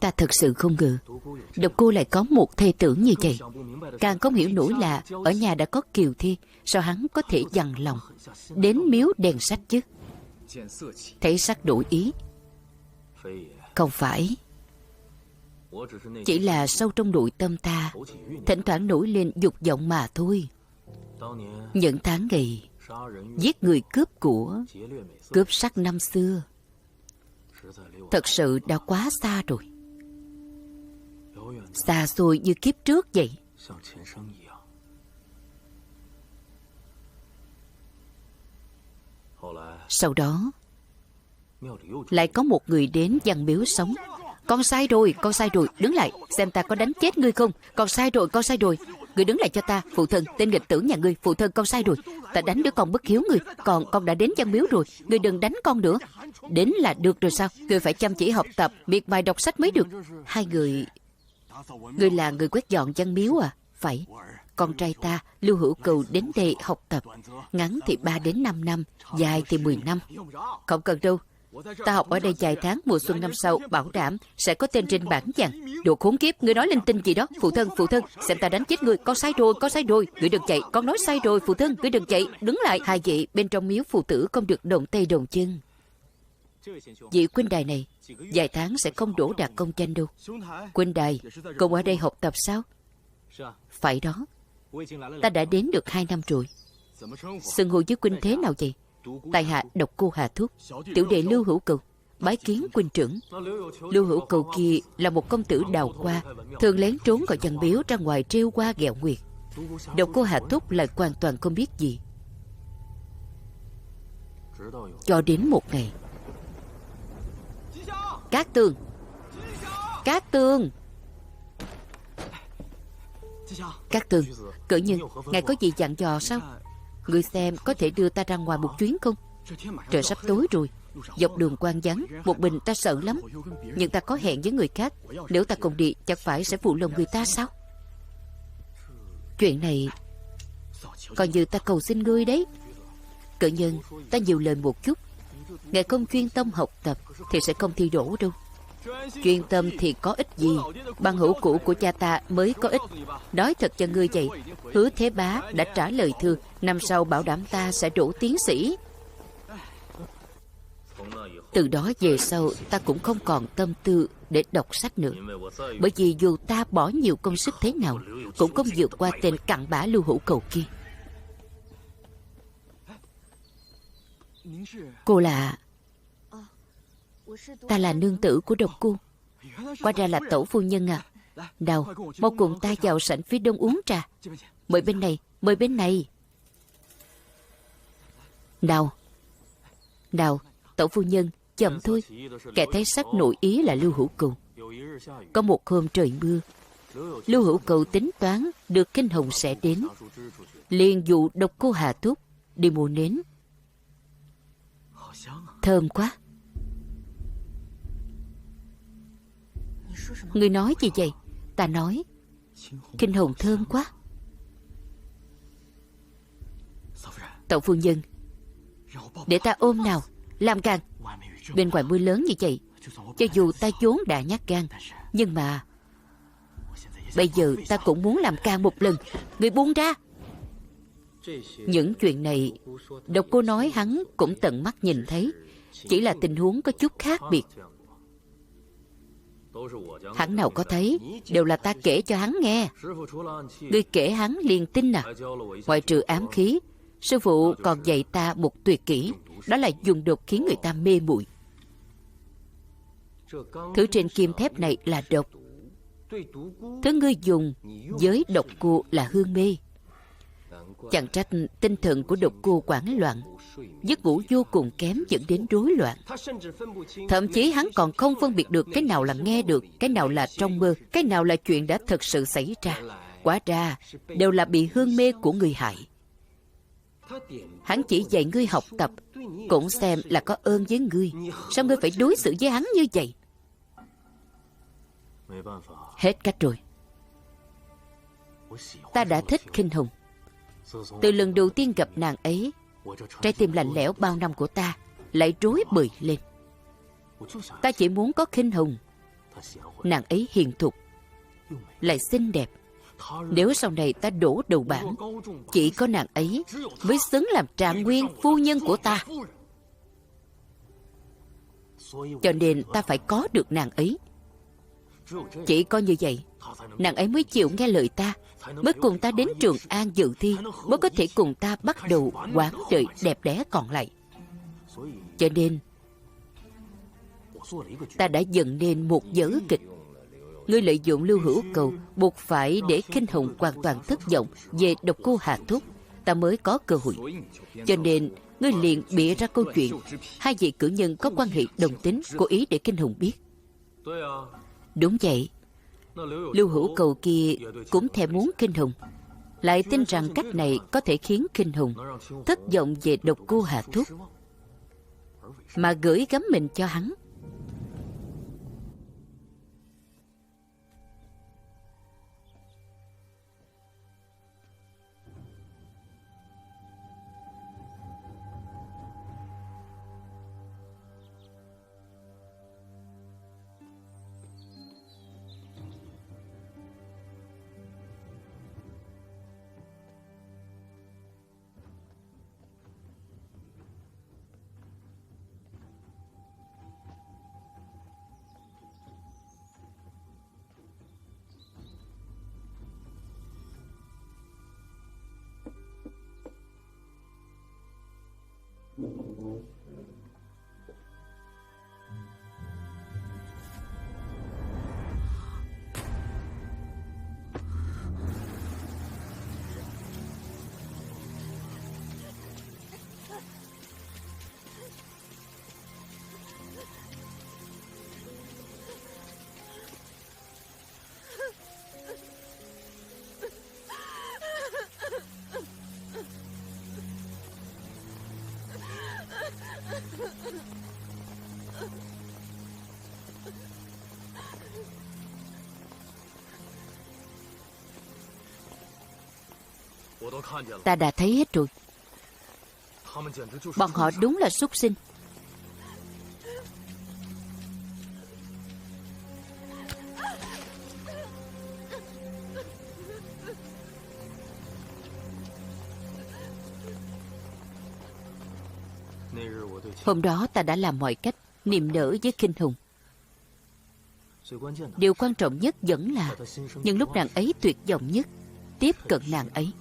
Ta thật sự không ngờ Độc Cô lại có một thê tử như vậy. Càng không hiểu nổi là ở nhà đã có Kiều Thi, sao hắn có thể dằn lòng đến miếu đèn sách chứ? Thấy sắc đổi ý. Không phải, chỉ là sâu trong nội tâm ta thỉnh thoảng nổi lên dục vọng mà thôi. Những tháng ngày giết người cướp của, cướp sắc năm xưa, thật sự đã quá xa rồi. Xa xôi như kiếp trước vậy. Sau đó lại có một người đến văn miếu sống. Con sai rồi, con sai rồi, đứng lại, xem ta có đánh chết ngươi không. Con sai rồi, con sai rồi. Ngươi đứng lại cho ta, phụ thân, tên nghịch tử nhà ngươi. Phụ thân, con sai rồi, ta đánh đứa con bất hiếu ngươi. Con đã đến văn miếu rồi, ngươi đừng đánh con nữa. Đến là được rồi sao? Ngươi phải chăm chỉ học tập, miệt mài đọc sách mới được. Hai người... Ngươi là người quét dọn văn miếu à? Phải. Con trai ta, Lưu Hữu Cừu, đến đây học tập. Ngắn thì 3 đến 5 năm, dài thì 10 năm. Không cần đâu. Ta học ở đây vài tháng, mùa xuân năm sau bảo đảm sẽ có tên trên bảng vàng. Đồ khốn kiếp, ngươi nói linh tinh gì đó. Phụ thân, xem ta đánh chết ngươi. Con sai rồi, con sai rồi. Ngươi đừng chạy, con nói sai rồi. Phụ thân, ngươi đừng chạy, đứng lại. Hai vị bên trong miếu phụ tử không được động tay động chân. Vị huynh đài này vài tháng sẽ không đổ đạt công danh đâu. Huynh đài cùng ở đây học tập sao? Phải đó, ta đã đến được 2 năm rồi. Xưng hô với huynh thế nào vậy? Tại hạ Độc Cô Hà Thúc, tiểu đệ Lưu Hữu Cừu, bái kiến huynh trưởng. Lưu Hữu Cừu kia là một công tử đào hoa, thường lén trốn khỏi văn miếu ra ngoài trêu hoa ghẹo nguyệt. Độc Cô Hà Thúc lại hoàn toàn không biết gì. Cho đến một ngày, Cát Tường, Cát Tường, Cát Tường, cử nhân, ngài có gì dặn dò sao? Ngươi xem có thể đưa ta ra ngoài một chuyến không? Trời sắp tối rồi, dọc đường quan vắng, một mình ta sợ lắm. Nhưng ta có hẹn với người khác, nếu ta cùng đi chẳng phải sẽ phụ lòng người ta sao? Chuyện này coi như ta cầu xin ngươi đấy. Cử nhân, ta nhiều lời một chút. Ngài không chuyên tâm học tập thì sẽ không thi đỗ đâu. Chuyên tâm thì có ích gì? Bằng hữu cũ của cha ta mới có ích. Nói thật cho ngươi vậy, Hứa Thế Bá đã trả lời thư, năm sau bảo đảm ta sẽ đỗ tiến sĩ. Từ đó về sau ta cũng không còn tâm tư để đọc sách nữa. Bởi vì dù ta bỏ nhiều công sức thế nào cũng không vượt qua tên cặn bã Lưu Hữu Cừu kia. Cô là... Ta là nương tử của Độc Cô. Qua ra là tẩu phu nhân à? Nào, mau cùng ta vào sảnh phía đông uống trà. Mời bên này, mời bên này. Nào, nào, tẩu phu nhân, chậm thôi. Kẻ thấy sắc nội ý là Lưu Hữu Cừu. Có một hôm trời mưa, Lưu Hữu Cừu tính toán được Kinh Hồng sẽ đến, liền dụ Độc Cô Hà Thúc đi mua nến. Thơm quá. Ngươi nói gì vậy? Ta nói Kinh Hồng thơm quá. Tẩu phu nhân, để ta ôm nào. Làm càng. Bên ngoài mưa lớn như vậy, cho dù ta vốn đã nhát gan, nhưng mà bây giờ ta cũng muốn làm càng một lần. Ngươi buông ra. Những chuyện này Độc Cô nói hắn cũng tận mắt nhìn thấy, chỉ là tình huống có chút khác biệt. Hắn nào có thấy, đều là ta kể cho hắn nghe. Ngươi kể hắn liền tin à? Ngoại trừ ám khí, sư phụ còn dạy ta một tuyệt kỹ, đó là dùng độc khiến người ta mê muội. Thứ trên kim thép này là độc. Thứ ngươi dùng với Độc Cô là hương mê. Chẳng trách tinh thần của Độc Cô hoảng loạn, giấc ngủ vô cùng kém dẫn đến rối loạn. Thậm chí hắn còn không phân biệt được cái nào là nghe được, cái nào là trong mơ, cái nào là chuyện đã thực sự xảy ra. Quả ra đều là bị hương mê của người hại. Hắn chỉ dạy ngươi học tập, cũng xem là có ơn với ngươi. Sao ngươi phải đối xử với hắn như vậy? Hết cách rồi. Ta đã thích Kinh Hồng. Từ lần đầu tiên gặp nàng ấy, trái tim lạnh lẽo bao năm của ta lại rối bời lên. Ta chỉ muốn có Kinh Hồng, Nàng ấy hiền thục, lại xinh đẹp. Nếu sau này ta đổ đầu bảng, chỉ có nàng ấy mới xứng làm Trạng Nguyên phu nhân của ta. Cho nên ta phải có được nàng ấy. Chỉ có như vậy, nàng ấy mới chịu nghe lời ta, mới cùng ta đến Trường An dự thi, mới có thể cùng ta bắt đầu quãng đời đẹp đẽ còn lại. Cho nên ta đã dựng nên một vở kịch. Ngươi lợi dụng Lưu Hữu Cầu, buộc phải để Kinh Hồng hoàn toàn thất vọng về Độc Cô Hà Thúc, ta mới có cơ hội. Cho nên ngươi liền bịa ra câu chuyện hai vị cử nhân có quan hệ đồng tính, cố ý để Kinh Hồng biết. Đúng vậy. Lưu Hữu Cầu kia cũng thèm muốn Kinh Hồng, lại tin rằng cách này có thể khiến Kinh Hồng thất vọng về Độc Cô Hà Thúc, mà gửi gắm mình cho hắn. Ta đã thấy hết rồi. Bọn họ đúng là súc sinh. Hôm đó ta đã làm mọi cách niềm nở với Kinh Hồng. Điều quan trọng nhất vẫn là những lúc nàng ấy tuyệt vọng nhất, tiếp cận nàng ấy.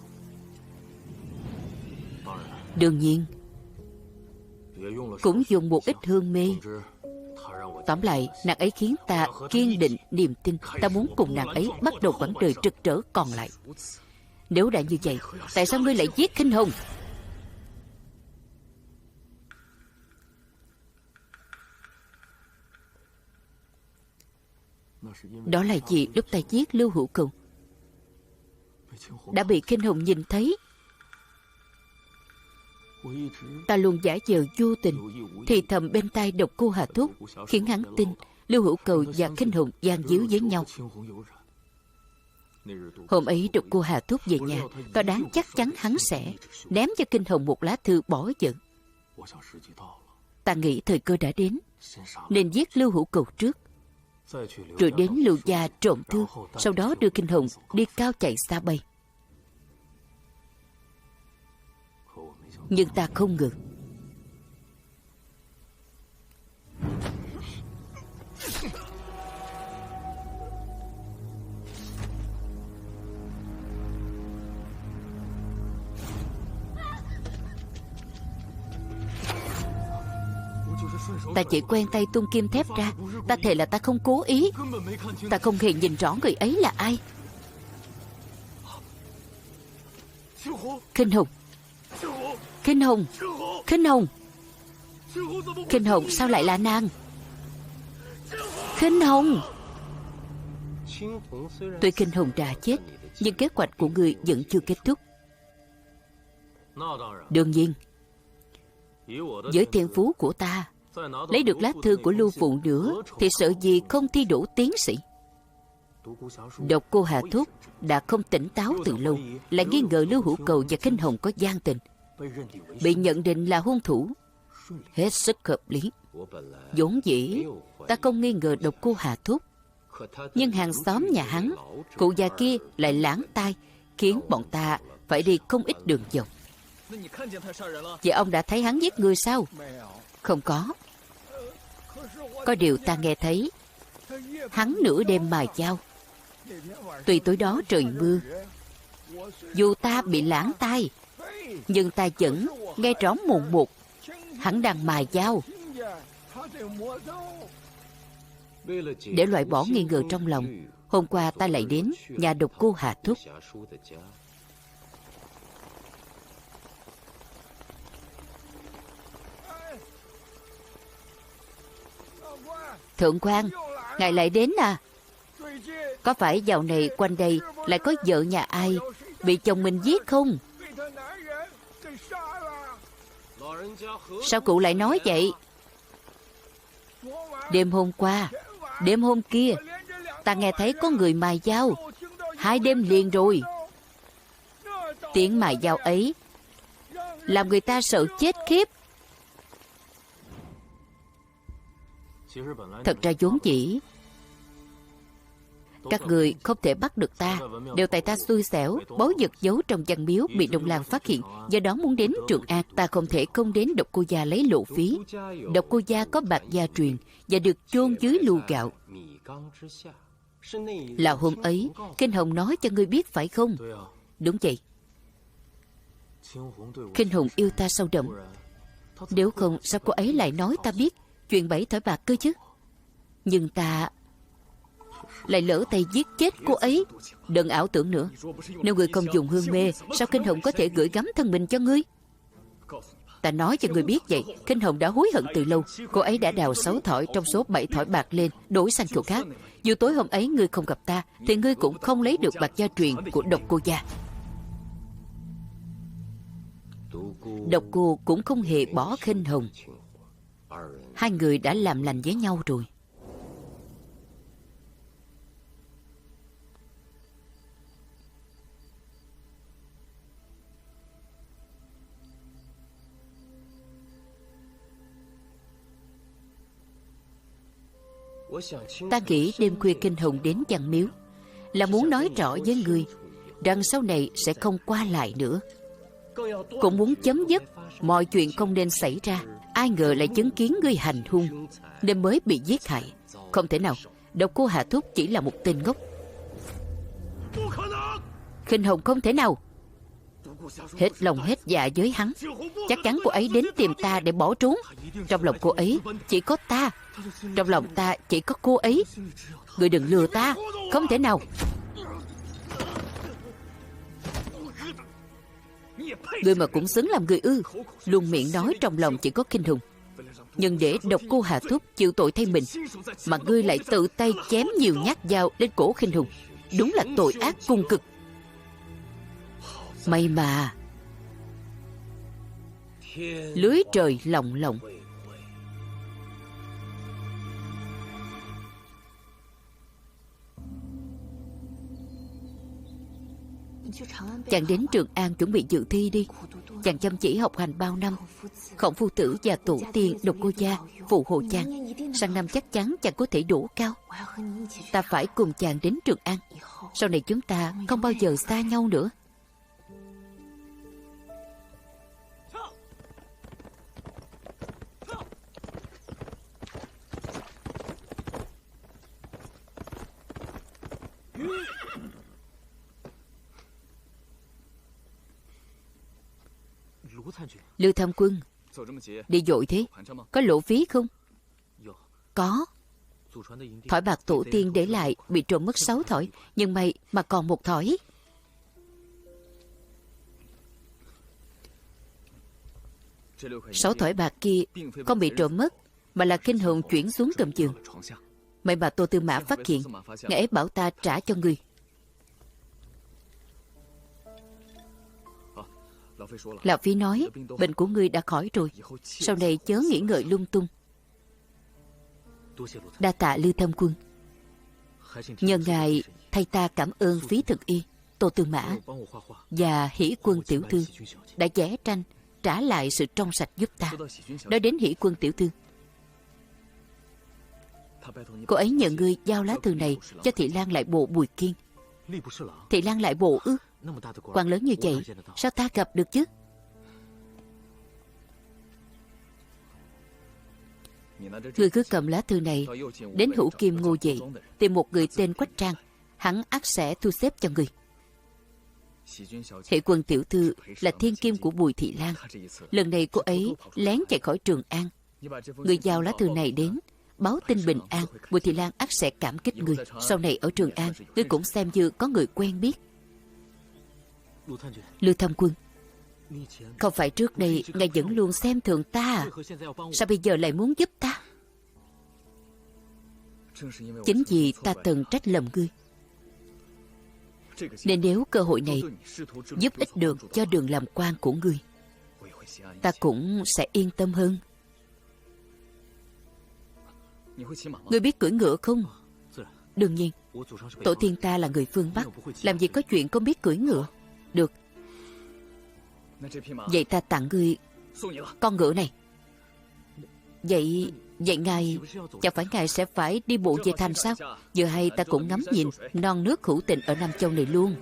Đương nhiên cũng dùng một ít hương mê. Tóm lại, nàng ấy khiến ta kiên định niềm tin. Ta muốn cùng nàng ấy bắt đầu quãng đời rực rỡ còn lại. Nếu đã như vậy, tại sao ngươi lại giết Kinh Hồng? Đó là vì lúc ta giết Lưu Hữu Cầu đã bị Kinh Hồng nhìn thấy. Ta luôn giả vờ vô tình thì thầm bên tai Độc Cô Hà Thúc, khiến hắn tin Lưu Hữu Cầu và Kinh Hồng gian díu với nhau. Hôm ấy Độc Cô Hà Thúc về nhà, ta đoán chắc chắn hắn sẽ ném cho Kinh Hồng một lá thư bỏ giận. Ta nghĩ thời cơ đã đến, nên giết Lưu Hữu Cầu trước, rồi đến Lưu gia trộm thư, sau đó đưa Kinh Hồng đi cao chạy xa bay. Nhưng ta không ngờ ta chỉ quen tay tung kim thép ra. Ta thề là ta không cố ý. Ta không hề nhìn rõ người ấy là ai. Kinh Hồng, Kinh Hồng, Kinh Hồng, Kinh Hồng, sao lại là nàng? Kinh Hồng. Tuy Kinh Hồng đã chết, nhưng kế hoạch của người vẫn chưa kết thúc. Đương nhiên, với thiên phú của ta, lấy được lá thư của Lưu Phụ nữa thì sợ gì không thi đỗ tiến sĩ. Độc Cô Hà Thúc đã không tỉnh táo từ lâu, lại nghi ngờ Lưu Hữu Cầu và Kinh Hồng có gian tình, bị nhận định là hung thủ, hết sức hợp lý. Vốn dĩ ta không nghi ngờ Độc Cô Hà Thúc, Nhưng hàng xóm nhà hắn, cụ già kia lại lãng tai, khiến bọn ta phải đi không ít đường vòng. Vậy ông đã thấy hắn giết người sao? Không có. Có điều ta nghe thấy hắn nửa đêm mài dao. Tuy tối đó trời mưa, dù ta bị lãng tai, nhưng ta vẫn nghe rõ mồn một. Hắn đang mài dao. Để loại bỏ nghi ngờ trong lòng, hôm qua ta lại đến nhà độc cô Hà Thúc. Thượng quan, ngài lại đến à? Có phải dạo này quanh đây lại có vợ nhà ai bị chồng mình giết không? Sao cụ lại nói vậy? Đêm hôm qua, đêm hôm kia, ta nghe thấy có người mài dao 2 đêm liền rồi. Tiếng mài dao ấy làm người ta sợ chết khiếp. Thật ra vốn dĩ các người không thể bắt được ta, đều tại ta xui xẻo, báu vật giấu trong văn miếu bị Đông Lan phát hiện, do đó muốn đến Trường An. Ta không thể không đến Độc Cô Gia lấy lộ phí. Độc Cô Gia có bạc gia truyền và được chôn dưới lu gạo. Là hôm ấy Kinh Hồng nói cho ngươi biết phải không? Đúng vậy. Kinh Hồng yêu ta sâu đậm. Nếu không sao cô ấy lại nói ta biết chuyện bẫy thỏi bạc cơ chứ? Nhưng ta lại lỡ tay giết chết cô ấy. Đừng ảo tưởng nữa. Nếu ngươi không dùng hương mê, sao Kinh Hồng có thể gửi gắm thân mình cho ngươi? Ta nói cho ngươi biết vậy. Kinh Hồng đã hối hận từ lâu. Cô ấy đã đào 6 thỏi trong số 7 thỏi bạc lên, đổi sang chỗ khác. Dù tối hôm ấy ngươi không gặp ta, thì ngươi cũng không lấy được bạc gia truyền của Độc Cô Gia. Độc Cô cũng không hề bỏ Kinh Hồng. Hai người đã làm lành với nhau rồi. Ta nghĩ đêm khuya Kinh Hồng đến Văn Miếu là muốn nói rõ với ngươi rằng sau này sẽ không qua lại nữa. Cũng muốn chấm dứt mọi chuyện không nên xảy ra. Ai ngờ lại chứng kiến ngươi hành hung nên mới bị giết hại. Không thể nào. Độc Cô Hà Thúc chỉ là một tên ngốc. Kinh Hồng không thể nào. Hết lòng hết dạ với hắn. Chắc chắn cô ấy đến tìm ta để bỏ trốn. Trong lòng cô ấy chỉ có ta. Trong lòng ta chỉ có cô ấy. Ngươi đừng lừa ta. Không thể nào. Ngươi mà cũng xứng làm người ư? Luôn miệng nói trong lòng chỉ có Kinh Hồng, nhưng để Độc Cô Hà Thúc chịu tội thay mình, mà ngươi lại tự tay chém nhiều nhát dao lên cổ Kinh Hồng. Đúng là tội ác cung cực. May mà lưới trời lồng lộng. Chàng đến Trường An chuẩn bị dự thi đi. Chàng chăm chỉ học hành bao năm, Khổng phu tử và tổ tiên Độc Cô Gia phù hộ chàng. Sang năm chắc chắn chàng có thể đỗ cao. Ta phải cùng chàng đến Trường An. Sau này chúng ta không bao giờ xa nhau nữa. Lưu Tham Quân, đi vội thế, có lộ phí không? Có. Thỏi bạc tổ tiên để lại bị trộm mất 6 thỏi, nhưng may mà còn 1 thỏi. Sáu thỏi bạc kia không bị trộm mất, mà là Kinh Hồng chuyển xuống gầm giường. May mà Tô Tư Mã phát hiện, ngài ấy bảo ta trả cho ngươi. Lão Phi nói bệnh của ngươi đã khỏi rồi, sau này chớ nghĩ ngợi lung tung. Đa tạ Lưu Tham Quân. Nhờ ngài thay ta cảm ơn Phí Thực Y, Tô Tư Mã và Hỷ Quân tiểu thư đã vẽ tranh trả lại sự trong sạch giúp ta. Nói đến Hỷ Quân tiểu thư, Cô ấy nhờ ngươi giao lá thư này cho Thị Lang lại bộ Bùi Kiên. Thị Lang lại bộ ư? Quan lớn như vậy, sao ta gặp được chứ? Ngươi cứ cầm lá thư này đến Hữu Kim Ngô Dị, tìm một người tên Quách Trang, hắn ắt sẽ thu xếp cho ngươi. Hệ Quân tiểu thư là thiên kim của Bùi Thị Lang. Lần này cô ấy lén chạy khỏi Trường An. Ngươi giao lá thư này đến, báo tin bình an, Bùi Thị Lang ắt sẽ cảm kích ngươi. Sau này ở Trường An, ngươi cũng xem như có người quen biết. Lưu Tham Quân, không phải trước đây ngài vẫn luôn xem thường ta à? Sao bây giờ lại muốn giúp ta? Chính vì ta từng trách lầm ngươi, nên nếu cơ hội này giúp ích được cho đường làm quan của ngươi, ta cũng sẽ yên tâm hơn. Ngươi biết cưỡi ngựa không? Đương nhiên, tổ tiên ta là người phương Bắc, làm gì có chuyện không biết cưỡi ngựa. Được, vậy ta tặng ngươi con ngựa này. Vậy ngài, chẳng phải ngài sẽ phải đi bộ về thành sao? Vừa hay ta cũng ngắm nhìn non nước hữu tình ở Nam Châu này luôn.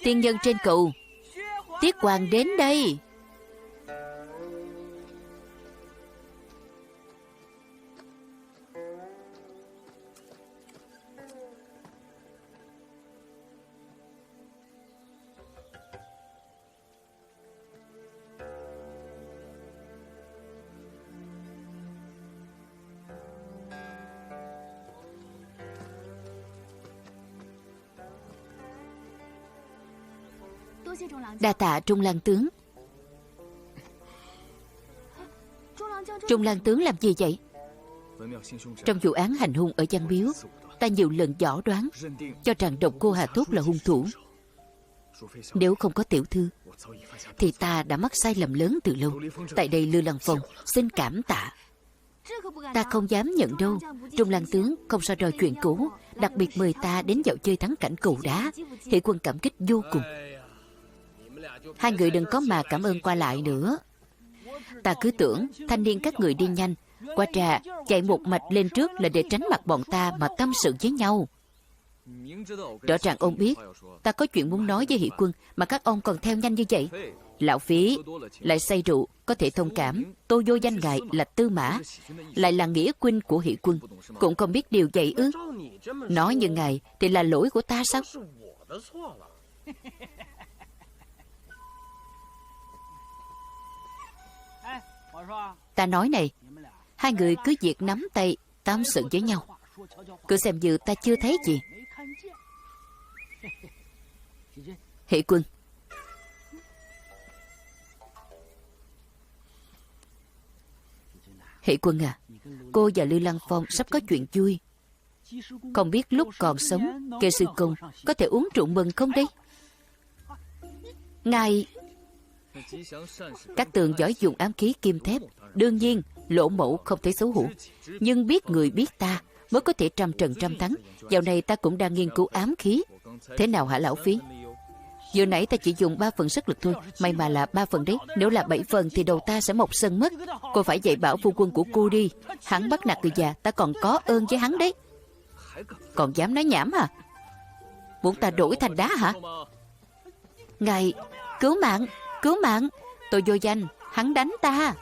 Tiên nhân trên cầu, Tiết Hoàng đến đây. Đa tạ Trung Lang tướng. Trung Lang tướng làm gì vậy? Trong vụ án hành hung ở Văn Miếu, ta nhiều lần dò đoán cho rằng Độc Cô Hà Thúc là hung thủ. Nếu không có tiểu thư thì ta đã mắc sai lầm lớn từ lâu. Tại đây Lưu Lăng Phong xin cảm tạ. Ta không dám nhận đâu. Trung Lang tướng không so đo chuyện cũ, đặc biệt mời ta đến dạo chơi thắng cảnh Cù Đá. Hệ Quân cảm kích vô cùng. Hai người đừng có mà cảm ơn qua lại nữa. Ta cứ tưởng thanh niên các người đi nhanh, qua trà chạy một mạch lên trước là để tránh mặt bọn ta mà tâm sự với nhau. Rõ ràng ông biết ta có chuyện muốn nói với Hệ Quân, mà các ông còn theo nhanh như vậy. Lão phí, lại say rượu, có thể thông cảm. Tôi vô danh ngài là Tư Mã, lại là nghĩa huynh của Hệ Quân, cũng không biết điều vậy ư? Nói như ngài thì là lỗi của ta sao? Ta nói này, hai người cứ việc nắm tay tâm sự với nhau, cứ xem như ta chưa thấy gì. Hệ Quân, Hệ Quân à, cô và Lưu Lăng Phong sắp có chuyện vui. Không biết lúc còn sống Kê sư công có thể uống rượu mừng không đây? Ngài... Các tường giỏi dùng ám khí kim thép, đương nhiên Lỗ Mẫu không thể xấu hổ, nhưng biết người biết ta mới có thể trăm trận trăm thắng. Dạo này ta cũng đang nghiên cứu ám khí. Thế nào hả lão phí? Vừa nãy ta chỉ dùng 3 phần sức lực thôi, may mà là 3 phần đấy. Nếu là 7 phần thì đầu ta sẽ mọc sân mất. Cô phải dạy bảo phu quân của cô đi. Hắn bắt nạt người già, ta còn có ơn với hắn đấy. Còn dám nói nhảm à? Muốn ta đổi thành đá hả? Ngài, cứu mạng, cứu mạng. Tôi vô danh, hắn đánh ta.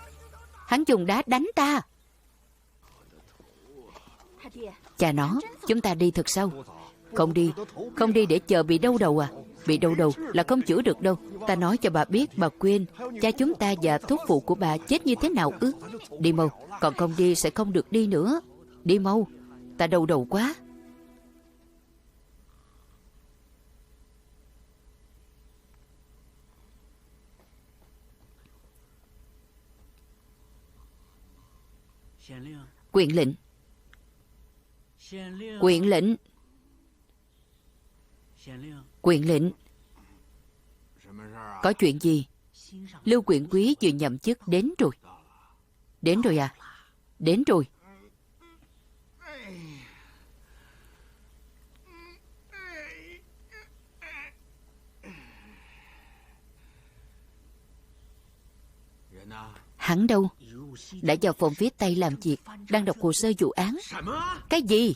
Hắn dùng đá đánh ta. Cha nó, chúng ta đi thật sao? Không đi để chờ bị đau đầu à? Bị đau đầu là không chữa được đâu. Ta nói cho bà biết, bà quên cha chúng ta và thúc phụ của bà chết như thế nào ư? Đi mau, còn không đi sẽ không được đi nữa. Đi mau, ta đau đầu quá. Quyền lệnh. Quyền lệnh. Quyền lệnh. Có chuyện gì? Lưu quyền quý vừa nhậm chức đến rồi. Đến rồi à? Đến rồi. Hắn đâu? Đã vào phòng phía Tây làm việc, đang đọc hồ sơ vụ án. Cái gì?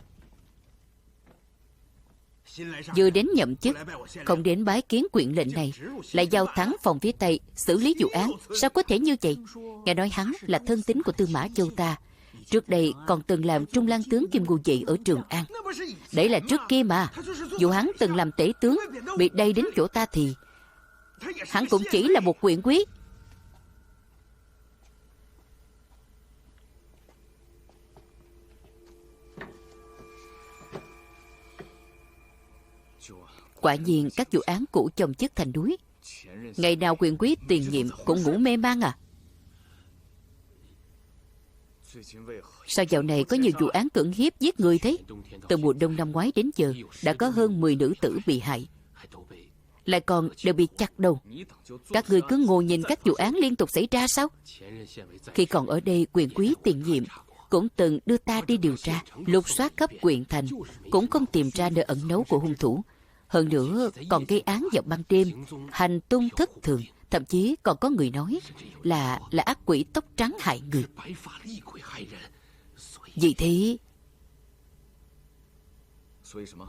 Vừa đến nhậm chức, không đến bái kiến quyện lệnh này, lại giao thắng phòng phía Tây xử lý vụ án. Sao có thể như vậy? Nghe nói hắn là thân tín của Tư Mã Châu ta, trước đây còn từng làm trung lang tướng Kim Ngưu Dị ở Trường An. Đấy là trước kia mà. Dù hắn từng làm tể tướng, bị đày đến chỗ ta thì hắn cũng chỉ là một huyện quý. Quả nhiên các vụ án cũ chồng chất thành núi. Ngày nào quyền quý tiền nhiệm cũng ngủ mê man à? Sao dạo này có nhiều vụ án cưỡng hiếp giết người thế? Từ mùa đông năm ngoái đến giờ đã có hơn 10 nữ tử bị hại, lại còn đều bị chặt đầu. Các người cứ ngồi nhìn các vụ án liên tục xảy ra sao? Khi còn ở đây, quyền quý tiền nhiệm cũng từng đưa ta đi điều tra, lục soát khắp huyện thành, cũng không tìm ra nơi ẩn náu của hung thủ. Hơn nữa còn gây án vào ban đêm, hành tung thất thường, thậm chí còn có người nói là ác quỷ tóc trắng hại người.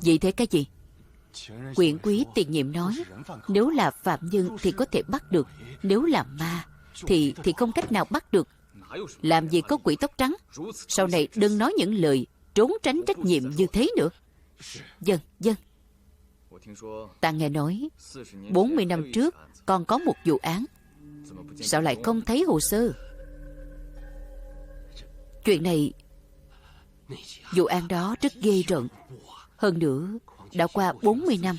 Vì thế cái gì? Quyền quý tiền nhiệm nói nếu là phạm nhân thì có thể bắt được, nếu là ma thì không cách nào bắt được. Làm gì có quỷ tóc trắng. Sau này đừng nói những lời trốn tránh trách nhiệm như thế nữa. Vâng, vâng. Ta nghe nói 40 năm trước còn có một vụ án, sao lại không thấy hồ sơ? Chuyện này, vụ án đó rất ghê rợn. Hơn nữa đã qua 40 năm,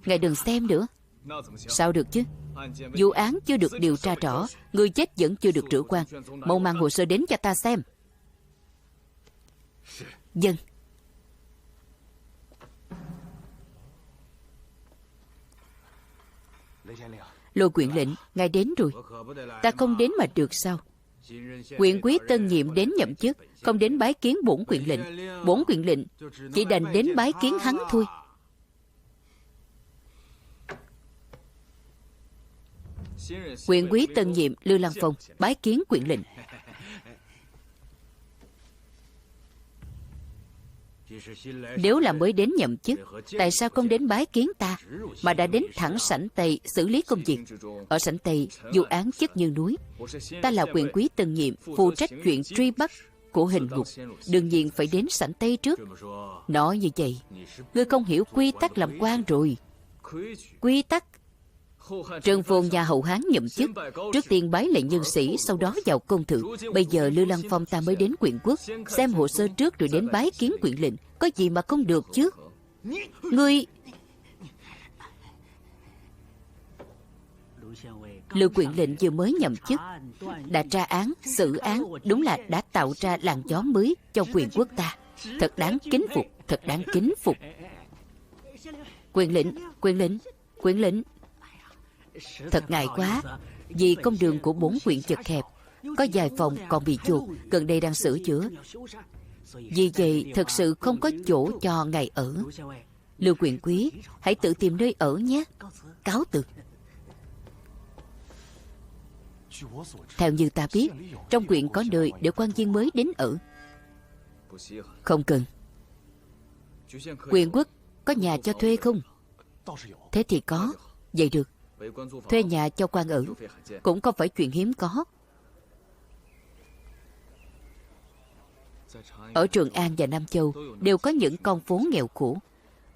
ngài đừng xem nữa. Sao được chứ? Vụ án chưa được điều tra rõ, người chết vẫn chưa được trữ quan. Mau mang hồ sơ đến cho ta xem. Vâng. Lôi quyện lệnh, ngài đến rồi. Ta không đến mà được sao? Quyện quý tân nhiệm đến nhậm chức, không đến bái kiến bổn quyện lệnh. Bổn quyện lệnh chỉ đành đến bái kiến hắn thôi. Quyện quý tân nhiệm Lưu Lăng Phong bái kiến quyện lệnh. Nếu là mới đến nhậm chức, tại sao không đến bái kiến ta, mà đã đến thẳng sảnh Tây xử lý công việc? Ở sảnh Tây, vụ án chất như núi. Ta là quyền quý tân nhiệm, phụ trách chuyện truy bắt của hình ngục, đương nhiên phải đến sảnh Tây trước. Nói như vậy, ngươi không hiểu quy tắc làm quan rồi. Quy tắc: Trần Phồn nhà hậu Hán nhậm chức, trước tiên bái lệnh nhân sĩ, sau đó vào công thượng. Bây giờ Lưu Lăng Phong ta mới đến quyện quốc, xem hồ sơ trước rồi đến bái kiến quyện lệnh, có gì mà không được chứ? Ngươi... Lưu quyện lệnh vừa mới nhậm chức, đã tra án, xử án, đúng là đã tạo ra làn gió mới cho quyện quốc ta. Thật đáng kính phục, thật đáng kính phục. Quyện lệnh, quyện lệnh, quyện lệnh. Thật ngại quá, vì công đường của 4 huyện chật hẹp, có vài phòng còn bị chuột, gần đây đang sửa chữa. Vì vậy thật sự không có chỗ cho ngài ở. Lưu quyền quý, hãy tự tìm nơi ở nhé. Cáo từ. Theo như ta biết, trong huyện có nơi để quan viên mới đến ở. Không cần. Quyền quốc có nhà cho thuê không? Thế thì có. Vậy được. Thuê nhà cho quan ở cũng không phải chuyện hiếm có. Ở Trường An và Nam Châu đều có những con phố nghèo khổ.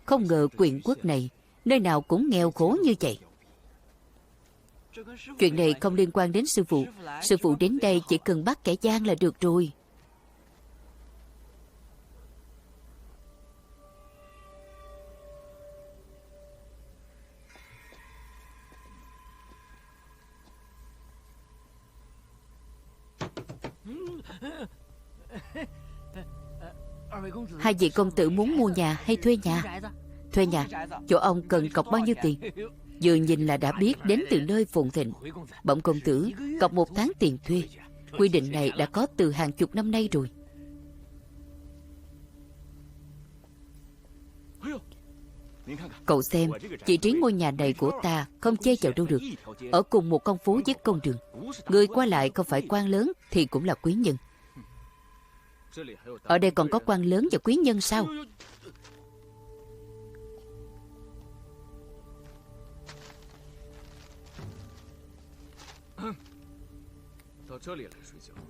Không ngờ quyện quốc này nơi nào cũng nghèo khổ như vậy. Chuyện này không liên quan đến sư phụ. Sư phụ đến đây chỉ cần bắt kẻ gian là được rồi. Hai vị công tử muốn mua nhà hay thuê nhà? Thuê nhà. Chỗ ông cần cọc bao nhiêu tiền? Vừa nhìn là đã biết đến từ nơi phồn thịnh. Bẩm công tử, cọc 1 tháng tiền thuê. Quy định này đã có từ hàng chục năm nay rồi. Cậu xem, vị trí ngôi nhà này của ta không chê vào đâu được. Ở cùng một con phố với công đường. Người qua lại không phải quan lớn thì cũng là quý nhân. Ở đây còn có quan lớn và quý nhân sao?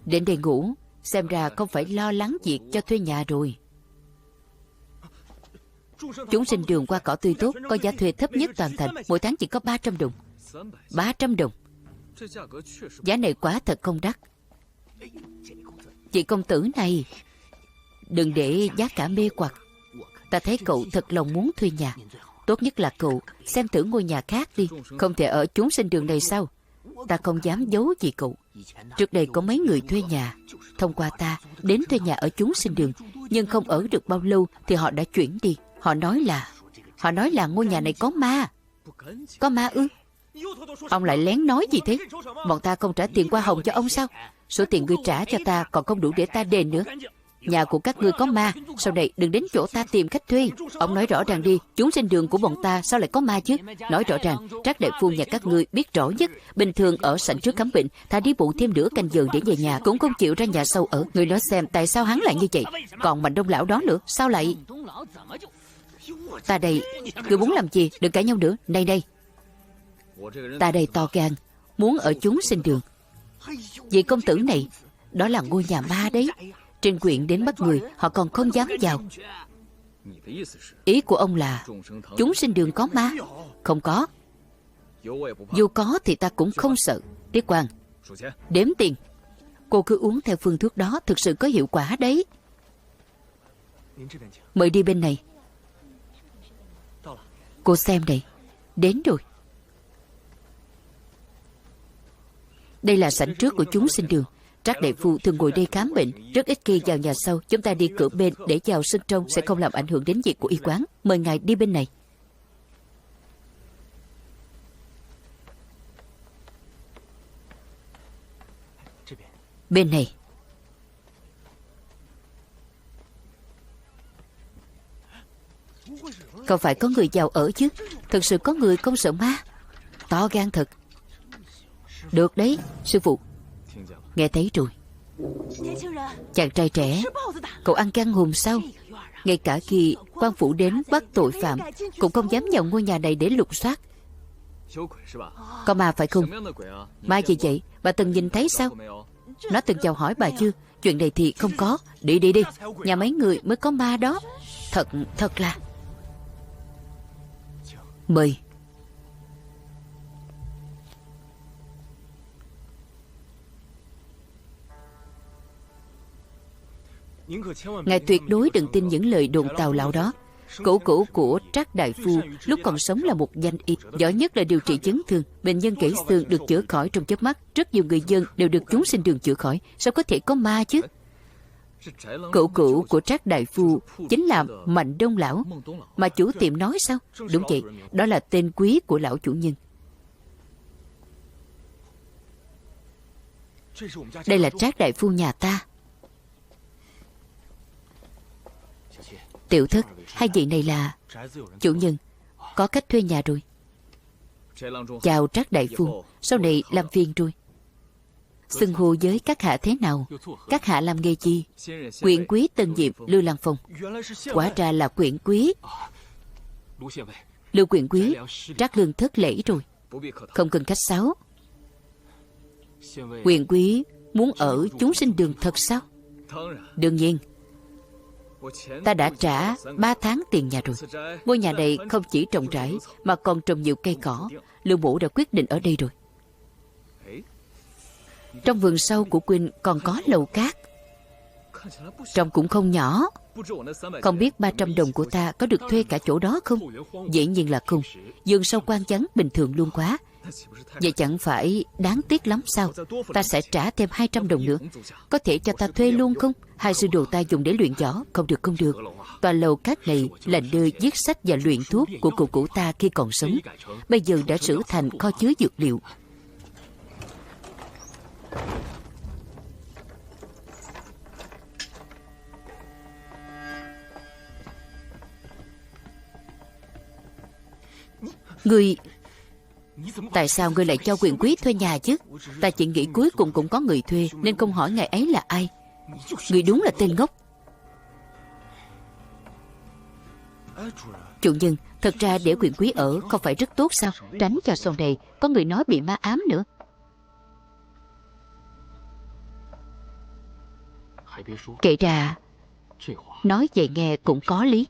Đến đây ngủ, xem ra không phải lo lắng việc cho thuê nhà rồi. Chúng sinh đường qua cỏ tươi tốt, có giá thuê thấp nhất toàn thành, mỗi tháng chỉ có 300 đồng. 300 đồng. Giá này quá thật không đắt. Chị công tử này, đừng để giá cả mê hoặc. Ta thấy cậu thật lòng muốn thuê nhà. Tốt nhất là cậu xem thử ngôi nhà khác đi. Không thể ở chúng sinh đường này sao? Ta không dám giấu gì cậu. Trước đây có mấy người thuê nhà, thông qua ta đến thuê nhà ở chúng sinh đường, nhưng không ở được bao lâu thì họ đã chuyển đi. Họ nói là ngôi nhà này có ma. Có ma ư? Ông lại lén nói gì thế? Bọn ta không trả tiền hoa hồng cho ông sao? Số tiền ngươi trả cho ta còn không đủ để ta đền nữa. Nhà của các ngươi có ma, sau này đừng đến chỗ ta tìm khách thuê. Ông nói rõ ràng đi, chúng sinh đường của bọn ta sao lại có ma chứ? Nói rõ ràng, Trác đại phu nhà các ngươi biết rõ nhất. Bình thường ở sảnh trước khám bệnh, ta đi bộ thêm nửa canh giờ để về nhà, cũng không chịu ra nhà sâu ở. Ngươi nói xem tại sao hắn lại như vậy? Còn Mạnh Đông lão đó nữa, sao lại... Ta đây, ngươi muốn làm gì? Đừng cãi nhau nữa. Đây, ta đây to gan, muốn ở chúng sinh đường. Vị công tử này, đó là ngôi nhà ma đấy. Trên quyện đến bắt người, họ còn không dám vào. Ý của ông là chúng sinh đường có ma? Không có. Dù có thì ta cũng không sợ. Tiết Quang, đếm tiền. Cô cứ uống theo phương thuốc đó, thực sự có hiệu quả đấy. Mời đi bên này. Cô xem đây, đến rồi. Đây là sảnh trước của chúng sinh đường. Trác đại phu thường ngồi đây khám bệnh, rất ít khi vào nhà sau. Chúng ta đi cửa bên để vào sân trong sẽ không làm ảnh hưởng đến việc của y quán. Mời ngài đi bên này. Bên này. Không phải có người giàu ở chứ? Thật sự có người không sợ ma. To gan thật. Được đấy, sư phụ. Nghe thấy rồi. Chàng trai trẻ, cậu ăn gan hùm sao? Ngay cả khi quan phủ đến bắt tội phạm cũng không dám vào ngôi nhà này để lục soát. Có ma phải không? Ma gì vậy? Bà từng nhìn thấy sao? Nó từng chào hỏi bà chưa? Chuyện này thì không có. Đi. Nhà mấy người mới có ma đó. Thật là... Mời. Ngài tuyệt đối đừng tin những lời đồn tào lão đó. Cũ của Trác đại phu lúc còn sống là một danh y, giỏi nhất là điều trị chấn thương. Bệnh nhân gãy xương được chữa khỏi trong chớp mắt. Rất nhiều người dân đều được chúng sinh đường chữa khỏi. Sao có thể có ma chứ? Cậu của Trác đại phu chính là Mạnh Đông lão mà chủ tiệm nói sao? Đúng vậy, đó là tên quý của lão chủ nhân. Đây là Trác đại phu nhà ta. Tiểu thất, hai vị này là... Chủ nhân, có khách thuê nhà rồi. Chào Trác đại phu, sau này làm phiền rồi. Xưng hô với các hạ thế nào? Các hạ làm nghề gì? Quyện quý Tân Diệm, Lưu Lăng Phong. Quả ra là quyện quý. Lưu quyện quý, Trác lương thất lễ rồi. Không cần khách sáo. Quyện quý muốn ở chúng sinh đường thật sao? Đương nhiên. Ta đã trả 3 tháng tiền nhà rồi. Ngôi nhà này không chỉ trồng rải mà còn trồng nhiều cây cỏ. Lưu mũ đã quyết định ở đây rồi. Trong vườn sau của Quynh còn có lầu cát. Trông cũng không nhỏ. Không biết 300 đồng của ta có được thuê cả chỗ đó không? Dĩ nhiên là không. Vườn sau quan vắng bình thường luôn quá. Vậy chẳng phải đáng tiếc lắm sao? Ta sẽ trả thêm 200 đồng nữa. Có thể cho ta thuê luôn không? Hai sư đồ ta dùng để luyện võ. Không được. Tòa lầu cát này là nơi viết sách và luyện thuốc của cụ ta khi còn sống. Bây giờ đã sửa thành kho chứa dược liệu. Ngươi... Tại sao ngươi lại cho quyền quý thuê nhà chứ? Ta chỉ nghĩ cuối cùng cũng có người thuê, nên không hỏi ngài ấy là ai. Ngươi đúng là tên ngốc. Chủ nhân, thật ra để quyền quý ở không phải rất tốt sao? Tránh cho sau này có người nói bị ma ám nữa. Kể ra, nói vậy nghe cũng có lý.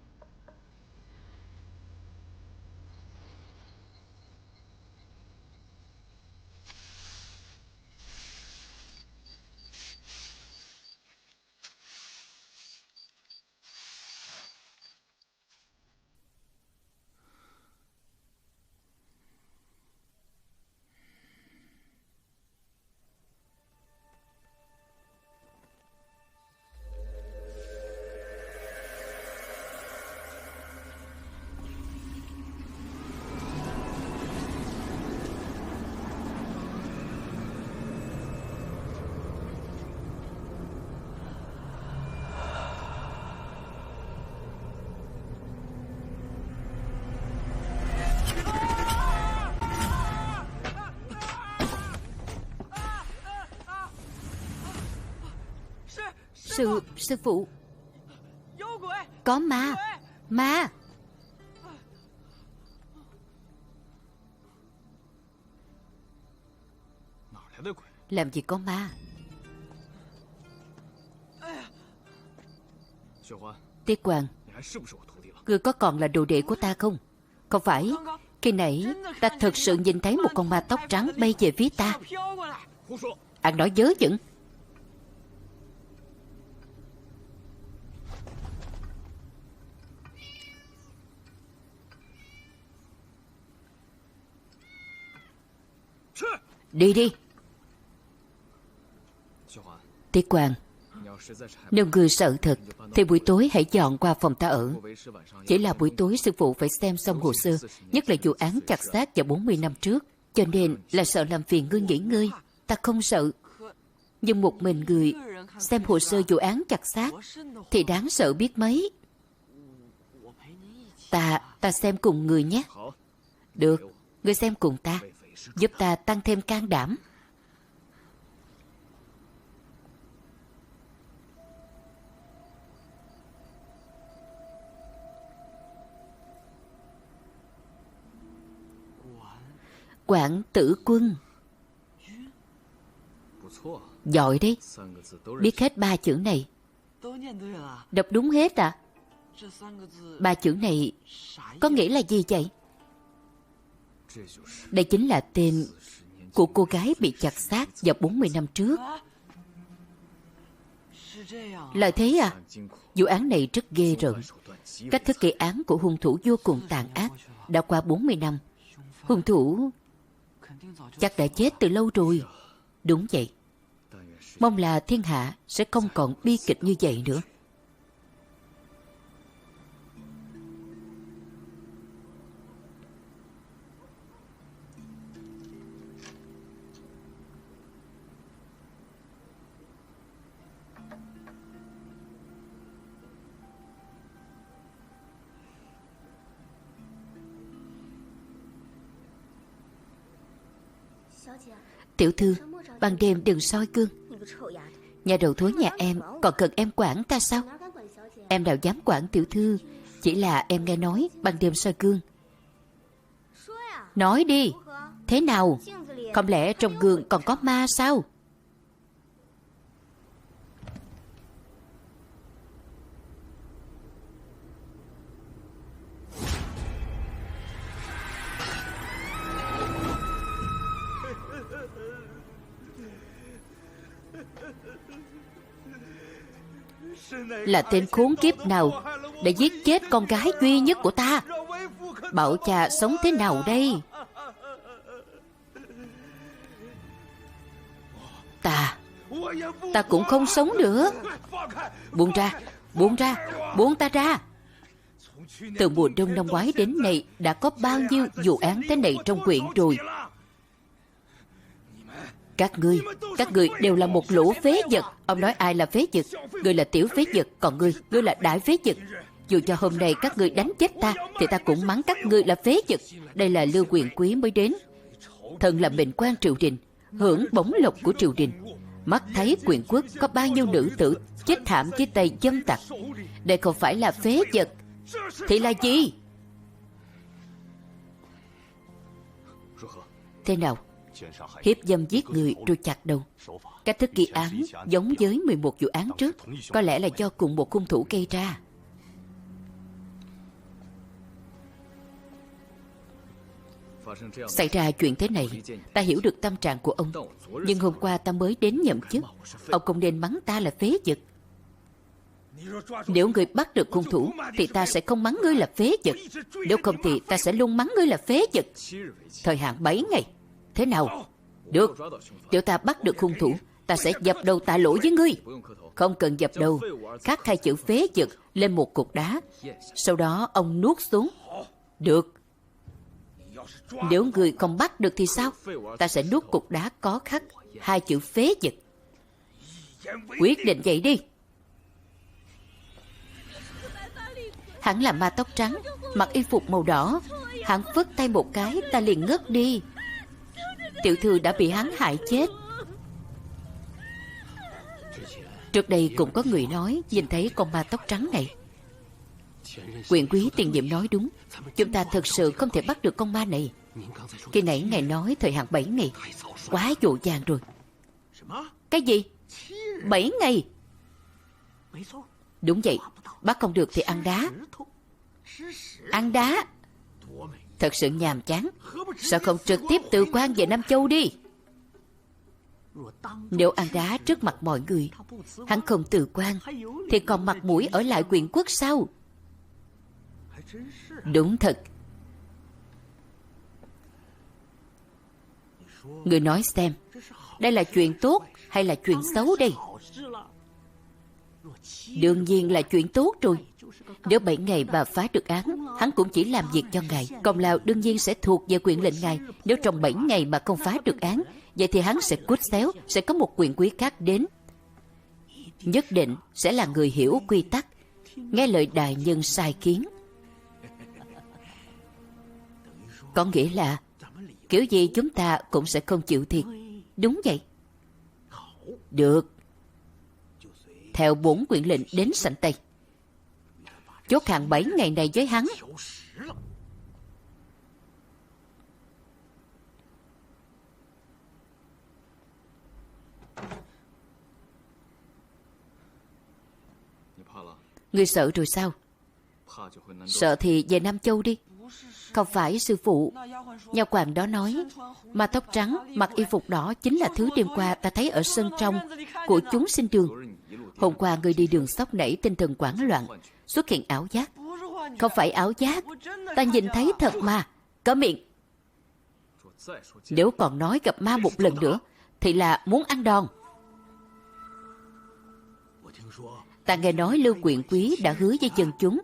Sư phụ, có ma. Ma. Làm gì có ma? Tiết Hoàng, ngươi có còn là đồ đệ của ta không? Không phải, khi nãy ta thật sự nhìn thấy một con ma tóc trắng bay về phía ta. Anh nói dớ dẫn. Đi đi. Tiết Hoàng, nếu ngươi sợ thật thì buổi tối hãy dọn qua phòng ta ở. Chỉ là buổi tối sư phụ phải xem xong hồ sơ, nhất là vụ án chặt xác vào 40 năm trước, cho nên là sợ làm phiền ngươi nghỉ ngơi. Ta không sợ, nhưng một mình người xem hồ sơ vụ án chặt xác thì đáng sợ biết mấy. Ta xem cùng người nhé. Được, ngươi xem cùng ta, giúp ta tăng thêm can đảm. Quảng Tử Quân. Giỏi đấy. Biết hết 3 chữ này. Đọc đúng hết à? 3 chữ này có nghĩa là gì vậy? Đây chính là tên của cô gái bị chặt xác vào 40 năm trước. Là thế à? Vụ án này rất ghê rợn. Cách thức gây án của hung thủ vô cùng tàn ác. Đã qua 40 năm, hung thủ chắc đã chết từ lâu rồi. Đúng vậy. Mong là thiên hạ sẽ không còn bi kịch như vậy nữa. Tiểu thư, ban đêm đừng soi gương. Nhà đầu thối nhà em còn cần em quản ta sao? Em nào dám quản tiểu thư. Chỉ là em nghe nói ban đêm soi gương. Nói đi. Thế nào? Không lẽ trong gương còn có ma sao? Là tên khốn kiếp nào đã giết chết con gái duy nhất của ta? Bảo cha sống thế nào đây? Ta cũng không sống nữa. Buông ra, buông ra, buông ta ra. Từ mùa đông năm ngoái đến nay đã có bao nhiêu vụ án thế này trong huyện rồi. Các ngươi đều là một lũ phế vật. Ông nói ai là phế vật? Ngươi là tiểu phế vật, còn ngươi là đại phế vật. Dù cho hôm nay các ngươi đánh chết ta, thì ta cũng mắng các ngươi là phế vật. Đây là Lưu quyền quý mới đến. Thần là mệnh quan triều đình, hưởng bổng lộc của triều đình. Mắt thấy quyền quốc có bao nhiêu nữ tử chết thảm dưới tay dâm tặc. Đây không phải là phế vật thì là gì? Thế nào? Hiếp dâm giết người rồi chặt đầu. Cách thức ghi án giống với 11 vụ án trước. Có lẽ là do cùng một hung thủ gây ra. Xảy ra chuyện thế này, ta hiểu được tâm trạng của ông. Nhưng hôm qua ta mới đến nhậm chức. Ông không nên mắng ta là phế vật. Nếu người bắt được hung thủ thì ta sẽ không mắng ngươi là phế vật. Nếu không thì ta sẽ luôn mắng ngươi là phế vật. Thời hạn 7 ngày. Thế nào? Được. Nếu ta bắt được hung thủ, ta sẽ dập đầu tạ lỗi với ngươi. Không cần dập đầu, khắc 2 chữ phế vật lên một cục đá. Sau đó ông nuốt xuống. Được. Nếu người không bắt được thì sao? Ta sẽ nuốt cục đá có khắc 2 chữ phế vật. Quyết định vậy đi. Hắn là ma tóc trắng, mặc y phục màu đỏ. Hắn phất tay một cái, ta liền ngất đi. Tiểu thư đã bị hắn hại chết. Trước đây cũng có người nói nhìn thấy con ma tóc trắng này. Quyền quý tiền nhiệm nói đúng. Chúng ta thực sự không thể bắt được con ma này. Khi nãy ngài nói thời hạn 7 ngày, quá dội dàng rồi. Cái gì? 7 ngày? Đúng vậy. Bắt không được thì ăn đá. Ăn đá? Thật sự nhàm chán. Sao không trực tiếp từ quan về Nam Châu đi? Nếu ăn đá trước mặt mọi người, hắn không từ quan, thì còn mặt mũi ở lại Quyện Quốc sao? Đúng thật. Người nói xem, đây là chuyện tốt hay là chuyện xấu đây? Đương nhiên là chuyện tốt rồi. Nếu 7 ngày bà phá được án, hắn cũng chỉ làm việc cho ngài. Công lao đương nhiên sẽ thuộc về quyền lệnh ngài. Nếu trong 7 ngày mà không phá được án, vậy thì hắn sẽ cút xéo, sẽ có một quyền quý khác đến. Nhất định sẽ là người hiểu quy tắc, nghe lời đại nhân sai khiến. Có nghĩa là kiểu gì chúng ta cũng sẽ không chịu thiệt. Đúng vậy. Được. Theo 4 quyển lệnh đến sảnh Tây. Chốt hạn 7 ngày này với hắn. Ngươi sợ rồi sao? Sợ thì về Nam Châu đi. Không phải sư phụ. Nhà quản đó nói, ma tóc trắng, mặc y phục đỏ chính là thứ đêm qua ta thấy ở sân trong của chúng sinh đường. Hôm qua người đi đường sốc nảy tinh thần hoảng loạn, xuất hiện ảo giác. Không phải ảo giác, ta nhìn thấy thật mà. Cấm miệng. Nếu còn nói gặp ma một lần nữa thì là muốn ăn đòn. Ta nghe nói Lưu quyền quý đã hứa với dân chúng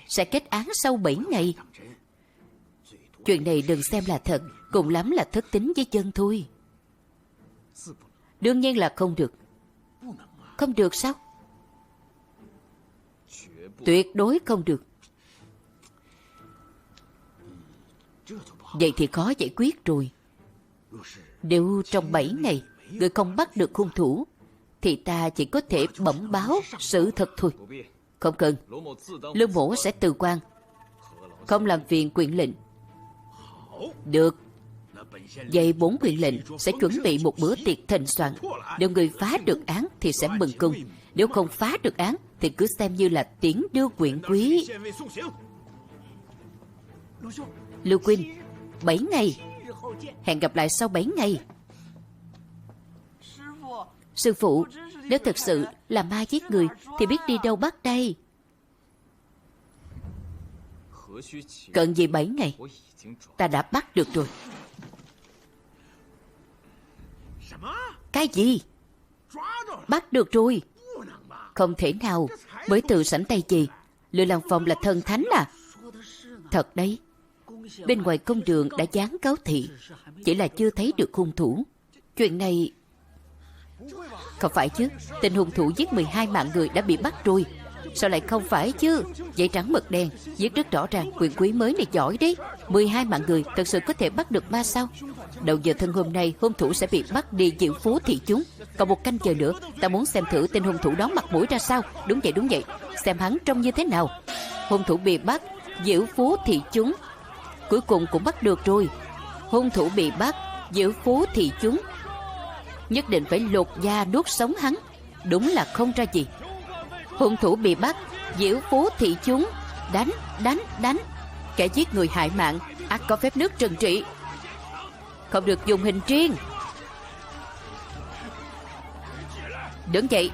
sẽ kết án sau 7 ngày. Chuyện này đừng xem là thật, cùng lắm là thất tín với dân thôi. Đương nhiên là không được. Không được sao? Tuyệt đối không được. Vậy thì khó giải quyết rồi. Nếu trong 7 ngày người không bắt được hung thủ, thì ta chỉ có thể bẩm báo sự thật thôi. Không cần. Lưu mổ sẽ từ quan, không làm phiền quyền lệnh. Được. Vậy 4 quyền lệnh sẽ chuẩn bị một bữa tiệc thịnh soạn. Nếu người phá được án thì sẽ mừng cung. Nếu không phá được án thì cứ xem như là tiễn đưa quyền quý. Lưu huynh, 7 ngày. Hẹn gặp lại sau 7 ngày. Sư phụ, nếu thật sự là ma giết người thì biết đi đâu bắt đây? Cần gì 7 ngày? Ta đã bắt được rồi. Cái gì? Bắt được rồi? Không thể nào. Mới từ sảnh Tây Trì, Lư Lăng Phong là thần thánh à? Thật đấy. Bên ngoài công đường đã dán cáo thị, chỉ là chưa thấy được hung thủ. Chuyện này... Không phải chứ. Tên hung thủ giết 12 mạng người đã bị bắt rồi. Sao lại không phải chứ? Giấy trắng mực đen, viết rất rõ ràng. Quyền quý mới này giỏi đấy. 12 mạng người thật sự có thể bắt được ma sao? Đầu giờ thân hôm nay hung thủ sẽ bị bắt đi diễu phố thị chúng. Còn 1 canh giờ nữa, ta muốn xem thử tên hung thủ đó mặt mũi ra sao. Đúng vậy. Xem hắn trông như thế nào. Hung thủ bị bắt diễu phố thị chúng. Cuối cùng cũng bắt được rồi. Hung thủ bị bắt diễu phố thị chúng. Nhất định phải lột da nuốt sống hắn. Đúng là không ra gì. Hung thủ bị bắt diễu phố thị chúng. Đánh. Kẻ giết người hại mạng ắt có phép nước trừng trị, không được dùng hình riêng. Đứng dậy,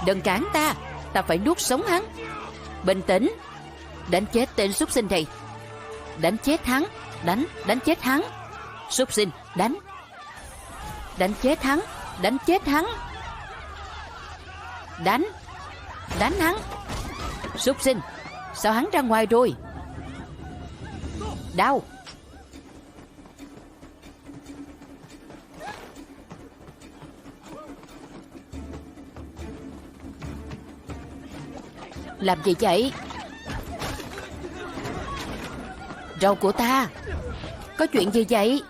đừng cản ta. Ta phải nuốt sống hắn. Bình tĩnh. Đánh chết tên súc sinh này. Đánh chết hắn. Đánh chết hắn. Súc sinh, đánh. Đánh chết hắn. Đánh chết hắn. Đánh hắn. Súc sinh, sao hắn ra ngoài rồi? Đau. Làm gì vậy? Rau của ta. Có chuyện gì vậy?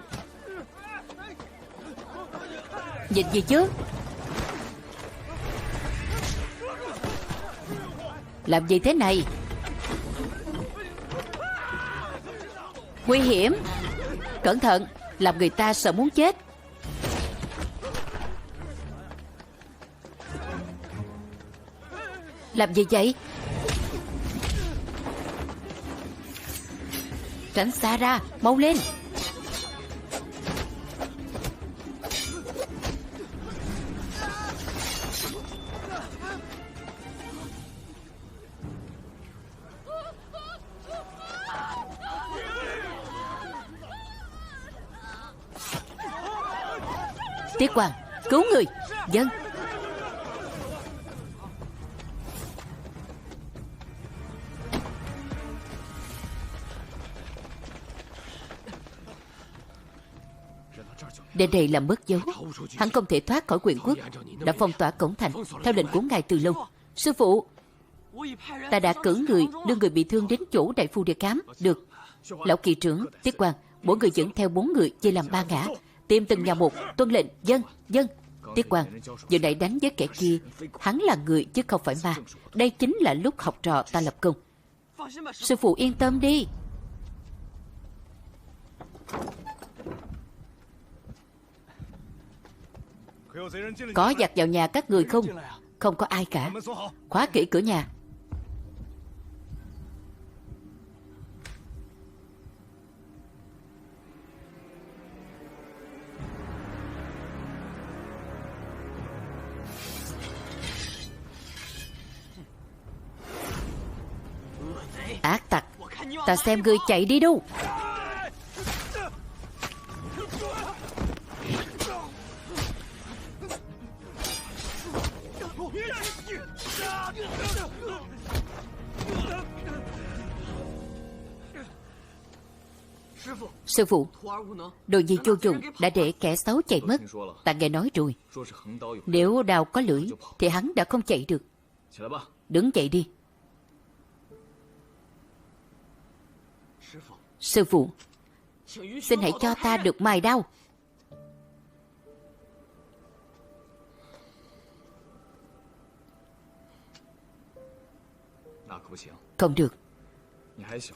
Nhìn gì chứ? Làm gì thế này? Nguy hiểm. Cẩn thận, làm người ta sợ muốn chết. Làm gì vậy? Tránh xa ra, mau lên. Tiết Hoàng, cứu người. Dân. Đến đây là mất dấu. Hắn không thể thoát khỏi Quyền quốc. Đã phong tỏa cổng thành theo lệnh của ngài từ lâu. Sư phụ, ta đã cử người đưa người bị thương đến chỗ đại phu để khám. Được. Lão kỳ trưởng, Tiết Hoàng, mỗi người dẫn theo 4 người chia làm 3 ngã, tìm từng nhà một. Tuân lệnh. Dân. Tiết Hoàng, giờ này đánh với kẻ kia, hắn là người chứ không phải ma. Đây chính là lúc học trò ta lập công. Sư phụ yên tâm đi. Có giặc vào nhà các người không? Không có ai cả. Khóa kỹ cửa nhà. Ác tặc, ta xem ngươi chạy đi đâu. Sư phụ, đồ gì vô dụng đã để kẻ xấu chạy mất. Ta nghe nói rồi. Nếu đao có lưỡi thì hắn đã không chạy được. Đứng dậy đi. Sư phụ, xin hãy cho ta được mài đao. Không được.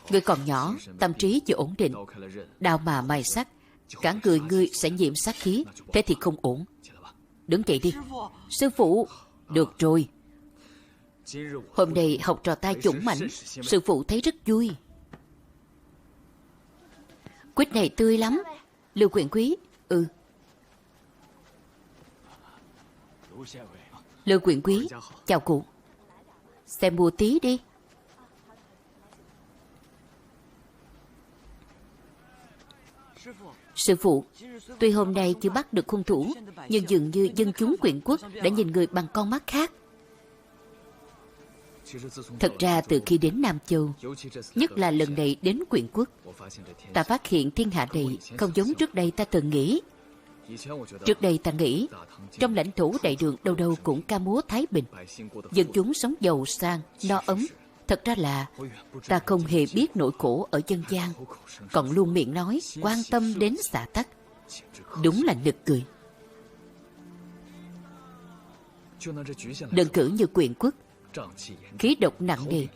Ngươi còn nhỏ, tâm trí chưa ổn định. Đao mà mài sắt, cả người ngươi sẽ nhiễm sát khí. Thế thì không ổn. Đứng dậy đi. Sư phụ. Được rồi. Hôm nay học trò ta dũng mãnh, sư phụ thấy rất vui. Quýt này tươi lắm. Lưu quyền quý. Ừ. Lưu quyền quý, chào cụ. Xem mua tí đi. Sư phụ, tuy hôm nay chưa bắt được hung thủ, nhưng dường như dân chúng Quyền quốc đã nhìn người bằng con mắt khác. Thật ra từ khi đến Nam Châu, nhất là lần này đến Quyền quốc, ta phát hiện thiên hạ này không giống trước đây ta từng nghĩ. Trước đây ta nghĩ trong lãnh thổ đại đường đâu đâu cũng ca múa thái bình, dân chúng sống giàu sang, no ấm. Thật ra là ta không hề biết nỗi khổ ở dân gian, còn luôn miệng nói quan tâm đến xã tắc. Đúng là nực cười. Đơn cử như Quyện Quốc, khí độc nặng nề,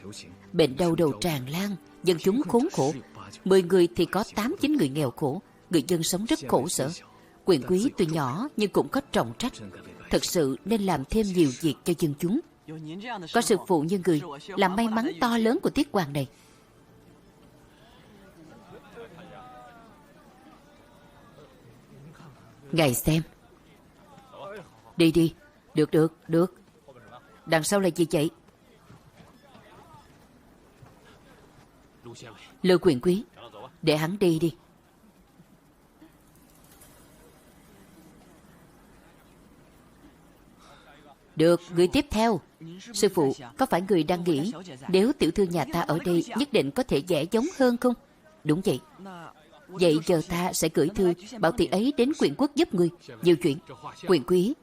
bệnh đau đầu tràn lan, dân chúng khốn khổ. 10 người thì có 8-9 người nghèo khổ, người dân sống rất khổ sở. Quyền quý tuy nhỏ nhưng cũng có trọng trách, thật sự nên làm thêm nhiều việc cho dân chúng. Có sư phụ như người là may mắn to lớn của Tiết Hoàng này. Ngài xem. Đi đi. Được. Đằng sau là gì vậy? Lưu quyền quý, để hắn đi đi. Được, người tiếp theo. Sư phụ, có phải người đang nghĩ nếu tiểu thư nhà ta ở đây nhất định có thể vẽ giống hơn không? Đúng vậy. Vậy giờ ta sẽ gửi thư bảo tỷ ấy đến Quyện Quốc giúp người. Nhiều chuyện. Quyền quý,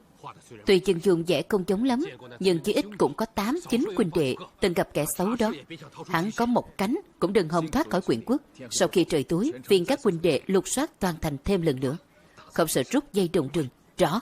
tuy chân dung vẽ không giống lắm, nhưng chí ít cũng có 8-9 huynh đệ từng gặp kẻ xấu đó. Hắn có một cánh cũng đừng hòng thoát khỏi Quyện Quốc. Sau khi trời tối, phiền các huynh đệ lục soát toàn thành thêm lần nữa, không sợ rút dây động rừng. Rõ.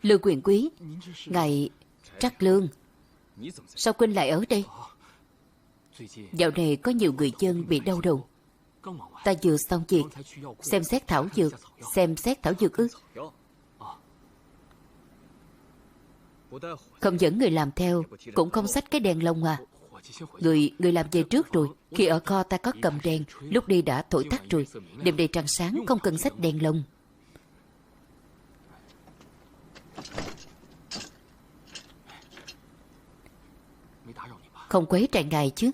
Lưu quyền quý, ngài Trắc Lương, sao huynh lại ở đây? Dạo này có nhiều người dân bị đau đầu. Ta vừa xong việc xem xét thảo dược. Xem xét thảo dược ư? Không dẫn người làm theo, cũng không xách cái đèn lồng à? Người làm về trước rồi. Khi ở kho ta có cầm đèn, lúc đi đã thổi tắt rồi. Đêm nay trăng sáng, không cần xách đèn lồng. Không quấy rầy ngài chứ?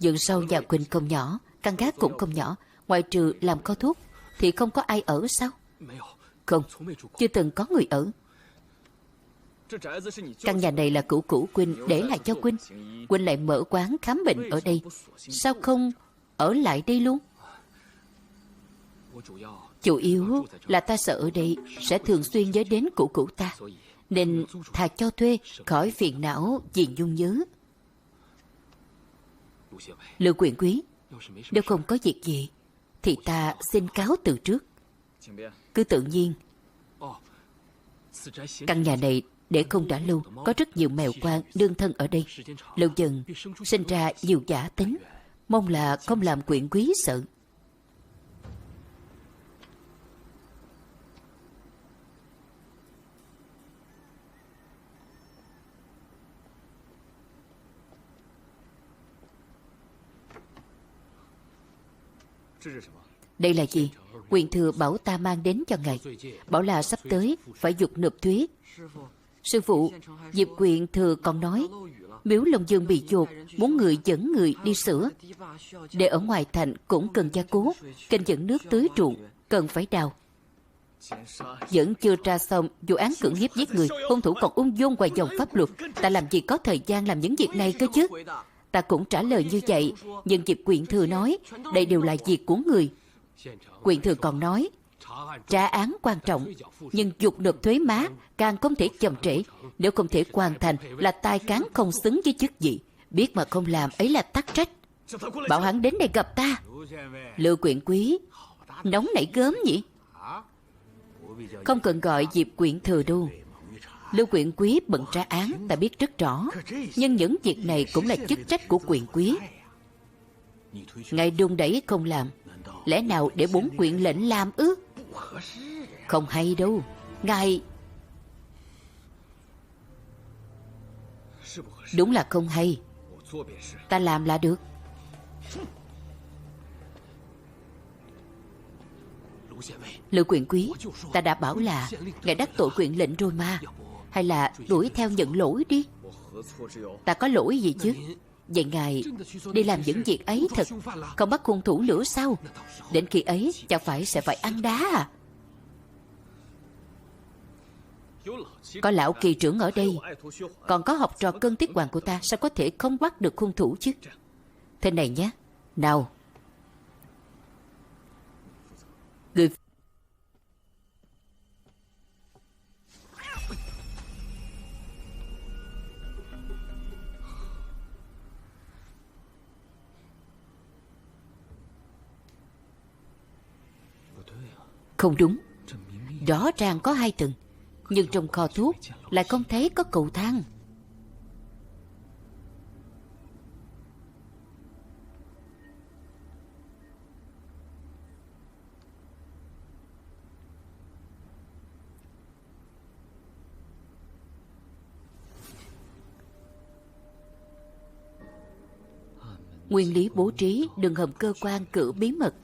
Vườn sau nhà Quỳnh không nhỏ, căn gác cũng không nhỏ. Ngoài trừ làm kho thuốc thì không có ai ở sao? Không, chưa từng có người ở. Căn nhà này là cũ Quỳnh để lại cho Quỳnh. Quỳnh lại mở quán khám bệnh ở đây, sao không ở lại đây luôn? Chủ yếu là ta sợ ở đây sẽ thường xuyên nhớ đến cũ ta, nên thà cho thuê khỏi phiền não vì nhung nhớ. Lưu quyền quý, nếu không có việc gì thì ta xin cáo từ trước. Cứ tự nhiên. Căn nhà này để không đã lâu, có rất nhiều mèo quan nương thân ở đây. Lâu dần sinh ra nhiều giả tính, mong là không làm quyền quý sợ. Đây là gì? Quyền thừa bảo ta mang đến cho ngài. Bảo là sắp tới phải dục nộp thuế. Sư phụ, Diệp Quyền thừa còn nói miếu Long Dương bị dột, muốn người dẫn người đi sửa. Để ở ngoài thành cũng cần gia cố, kênh dẫn nước tưới ruộng cần phải đào. Vẫn chưa tra xong vụ án cưỡng hiếp giết người, hung thủ còn ung dung ngoài dòng pháp luật. Ta làm gì có thời gian làm những việc này cơ chứ? Ta cũng trả lời như vậy, nhưng Diệp Quyền thừa nói đây đều là việc của người. Quyền thừa còn nói trả án quan trọng, nhưng dục nộp thuế má càng không thể chậm trễ. Nếu không thể hoàn thành là tài cán không xứng với chức vị. Biết mà không làm ấy là tắc trách. Bảo hắn đến đây gặp ta. Lưu quyền quý nóng nảy gớm nhỉ? Không cần gọi Diệp Quyện Thừa đâu. Lưu Quyện Quý bận tra án ta biết rất rõ, nhưng những việc này cũng là chức trách của Quyện Quý. Ngài đùn đẩy không làm, lẽ nào để 4 quyện lệnh làm ư? Không hay đâu. Ngài... Đúng là không hay. Ta làm là được. Lưu Quyện Quý, ta đã bảo là ngài đắc tội quyện lệnh rồi mà. Hay là đuổi theo nhận lỗi đi. Ta có lỗi gì chứ? Vậy ngài đi làm những việc ấy thật, không bắt hung thủ nữa sao? Đến khi ấy chẳng phải sẽ phải ăn đá à? Có lão kỳ trưởng ở đây, còn có học trò cân tiết hoàng của ta, sao có thể không bắt được hung thủ chứ? Thế này nhé. Nào, người... Không đúng. Rõ ràng có 2 tầng, nhưng trong kho thuốc lại không thấy có cầu thang. Nguyên lý bố trí đường hầm cơ quan cửa bí mật.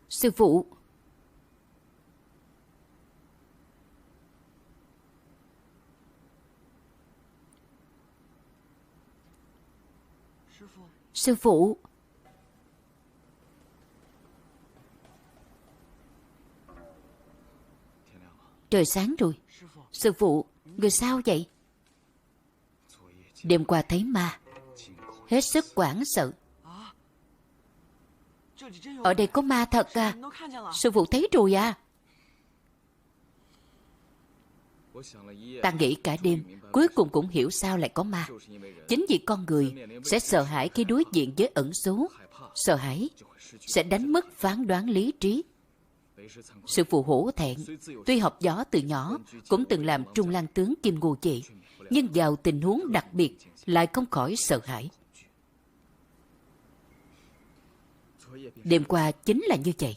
Sư phụ. Sư phụ. Trời sáng rồi. Sư phụ, người sao vậy? Đêm qua thấy ma, hết sức hoảng sợ. Ở đây có ma thật à? Sư phụ thấy rồi à? Ta nghĩ cả đêm, cuối cùng cũng hiểu sao lại có ma. Chính vì con người sẽ sợ hãi khi đối diện với ẩn số. Sợ hãi sẽ đánh mất phán đoán lý trí. Sư phụ hổ thẹn. Tuy học võ từ nhỏ, cũng từng làm trung lang tướng Kim Ngô Vệ, nhưng vào tình huống đặc biệt lại không khỏi sợ hãi. Đêm qua chính là như vậy.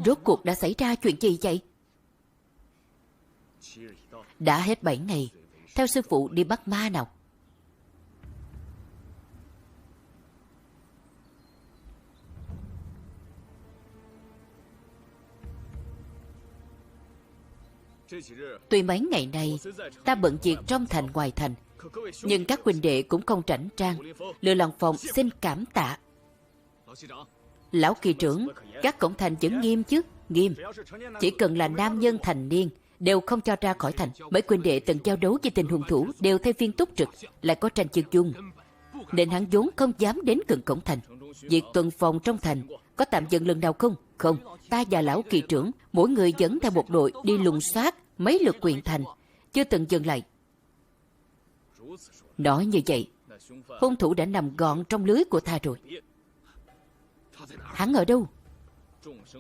Rốt cuộc đã xảy ra chuyện gì vậy? Đã hết 7 ngày, theo sư phụ đi bắt ma nào. Tuy mấy ngày nay ta bận việc trong thành ngoài thành, nhưng các huynh đệ cũng không rảnh rang. Lư Long Phong xin cảm tạ. Lão kỳ trưởng, các cổng thành vẫn nghiêm chứ? Nghiêm. Chỉ cần là nam nhân thành niên đều không cho ra khỏi thành. Mấy huynh đệ từng giao đấu với tên hung thủ đều thay phiên túc trực, lại có tranh chân dung, nên hắn vốn không dám đến gần cổng thành. Việc tuần phòng trong thành có tạm dừng lần nào không? Không. Ta và lão kỳ trưởng mỗi người dẫn theo một đội đi lùng soát mấy lượt huyện thành, chưa từng dừng lại. Nói như vậy, hung thủ đã nằm gọn trong lưới của ta rồi. Hắn ở đâu?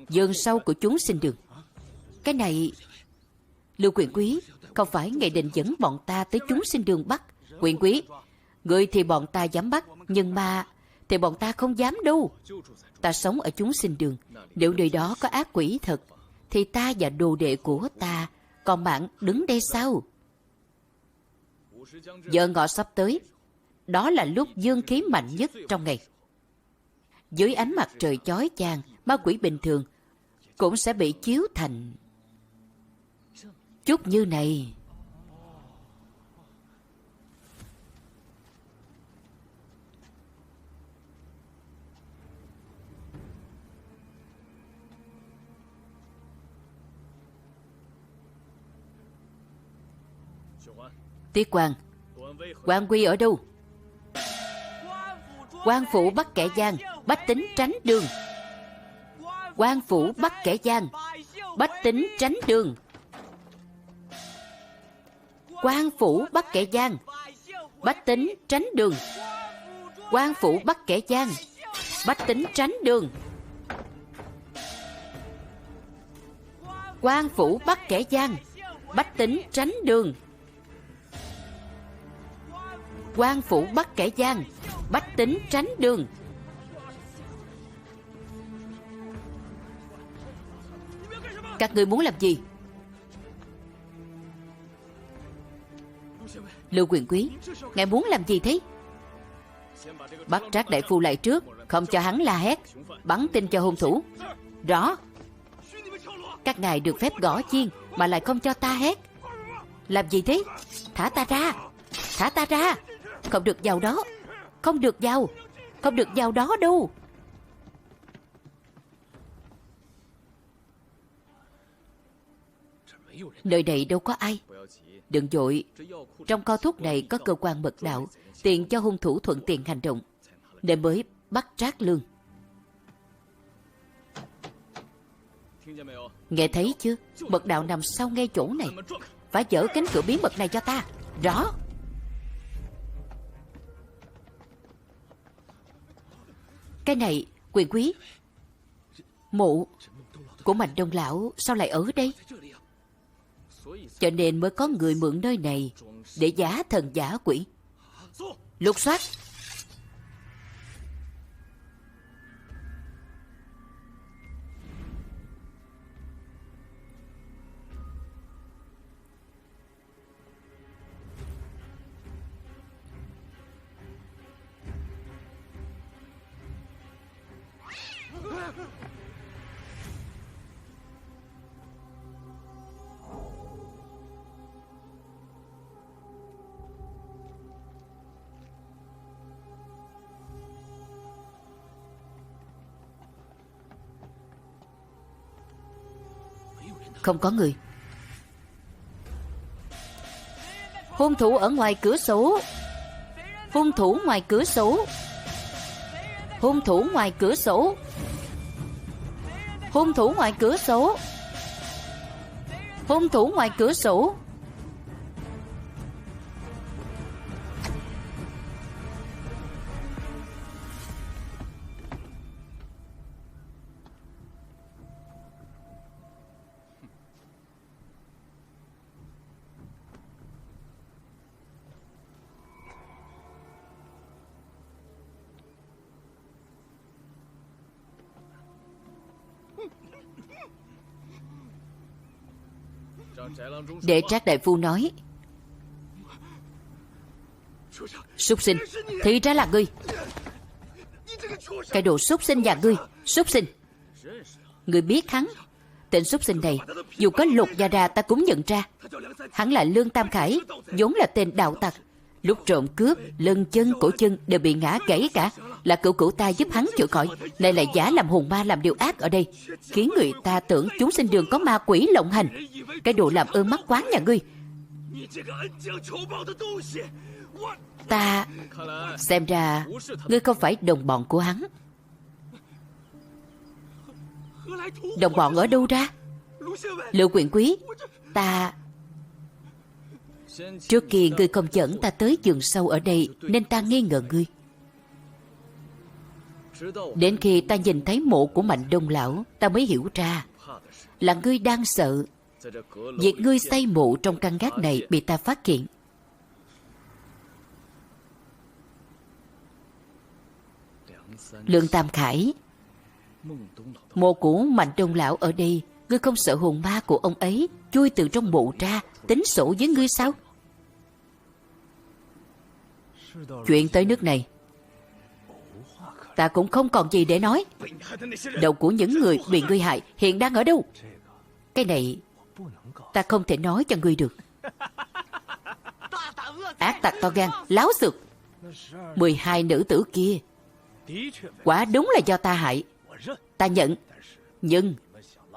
Vườn sau của chúng sinh đường. Cái này, Lưu quyền quý, không phải ngày định dẫn bọn ta tới chúng sinh đường bắt. Quyền quý, người thì bọn ta dám bắt, nhưng mà thì bọn ta không dám đâu. Ta sống ở chúng sinh đường, nếu nơi đó có ác quỷ thật, thì ta và đồ đệ của ta còn bạn đứng đây sao? Giờ ngọ sắp tới, đó là lúc dương khí mạnh nhất trong ngày. Dưới ánh mặt trời chói chang, ma quỷ bình thường cũng sẽ bị chiếu thành chút như này. Tiết Quang, Quan Quy ở đâu? Quan phủ bắt kẻ gian, bách tính tránh đường. Quan phủ bắt kẻ gian, bách tính tránh đường. Quan phủ bắt kẻ gian, bách tính tránh đường. Quan phủ bắt kẻ gian, bách tính tránh đường. Quan phủ bắt kẻ gian, bách tính tránh đường. Quan phủ bắt kẻ gian, bách tính tránh đường. Các người muốn làm gì? Lưu quyền quý, ngài muốn làm gì thế? Bắt Trác đại phu lại trước, không cho hắn la hét, bắn tin cho hung thủ. Rõ. Các ngài được phép gõ chiên mà lại không cho ta hét. Làm gì thế? Thả ta ra. Thả ta ra. Không được vào đó. Không được vào. Không được vào đó đâu. Nơi này đâu có ai. Đừng vội. Trong kho thuốc này có cơ quan mật đạo, tiện cho hung thủ thuận tiện hành động, nên mới bắt Trác Lương. Nghe thấy chưa? Mật đạo nằm sau ngay chỗ này. Phải dỡ cánh cửa bí mật này cho ta. Rõ. Cái này, quyền quý, mộ của Mạnh Đông lão sao lại ở đây? Cho nên mới có người mượn nơi này để giả thần giả quỷ. Lục soát. Không có người. Hung thủ ở ngoài cửa sổ. Hung thủ ngoài cửa sổ. Hung thủ ngoài cửa sổ. Hung thủ ngoài cửa sổ. Hung thủ ngoài cửa sổ. Để Trác đại phu nói. Súc sinh, thì ra là ngươi. Cái đồ súc sinh nhà ngươi. Súc sinh. Ngươi biết hắn. Tên súc sinh này, dù có lột da ra ta cũng nhận ra. Hắn là Lương Tam Khải, vốn là tên đạo tặc. Lúc trộm cướp, lưng chân, cổ chân đều bị ngã gãy cả. Là cửu cửu ta giúp hắn chữa khỏi, lại là giả làm hồn ma làm điều ác ở đây, khiến người ta tưởng chúng sinh đường có ma quỷ lộng hành. Cái đồ làm ơn mắc quán nhà ngươi. Ta xem ra ngươi không phải đồng bọn của hắn. Đồng bọn ở đâu ra? Lưu Quyền Quý, ta... Trước kia ngươi không dẫn ta tới giường sâu ở đây, nên ta nghi ngờ ngươi. Đến khi ta nhìn thấy mộ của Mạnh Đông lão, ta mới hiểu ra là ngươi đang sợ việc ngươi xây mộ trong căn gác này bị ta phát hiện. Lương Tam Khải, mộ của Mạnh Đông lão ở đây, ngươi không sợ hồn ma của ông ấy chui từ trong mộ ra tính sổ với ngươi sao? Chuyện tới nước này, ta cũng không còn gì để nói. Đầu của những người bị ngươi hại hiện đang ở đâu? Cái này ta không thể nói cho ngươi được. Ác tặc to gan, láo xược. 12 nữ tử kia quả đúng là do ta hại, ta nhận. Nhưng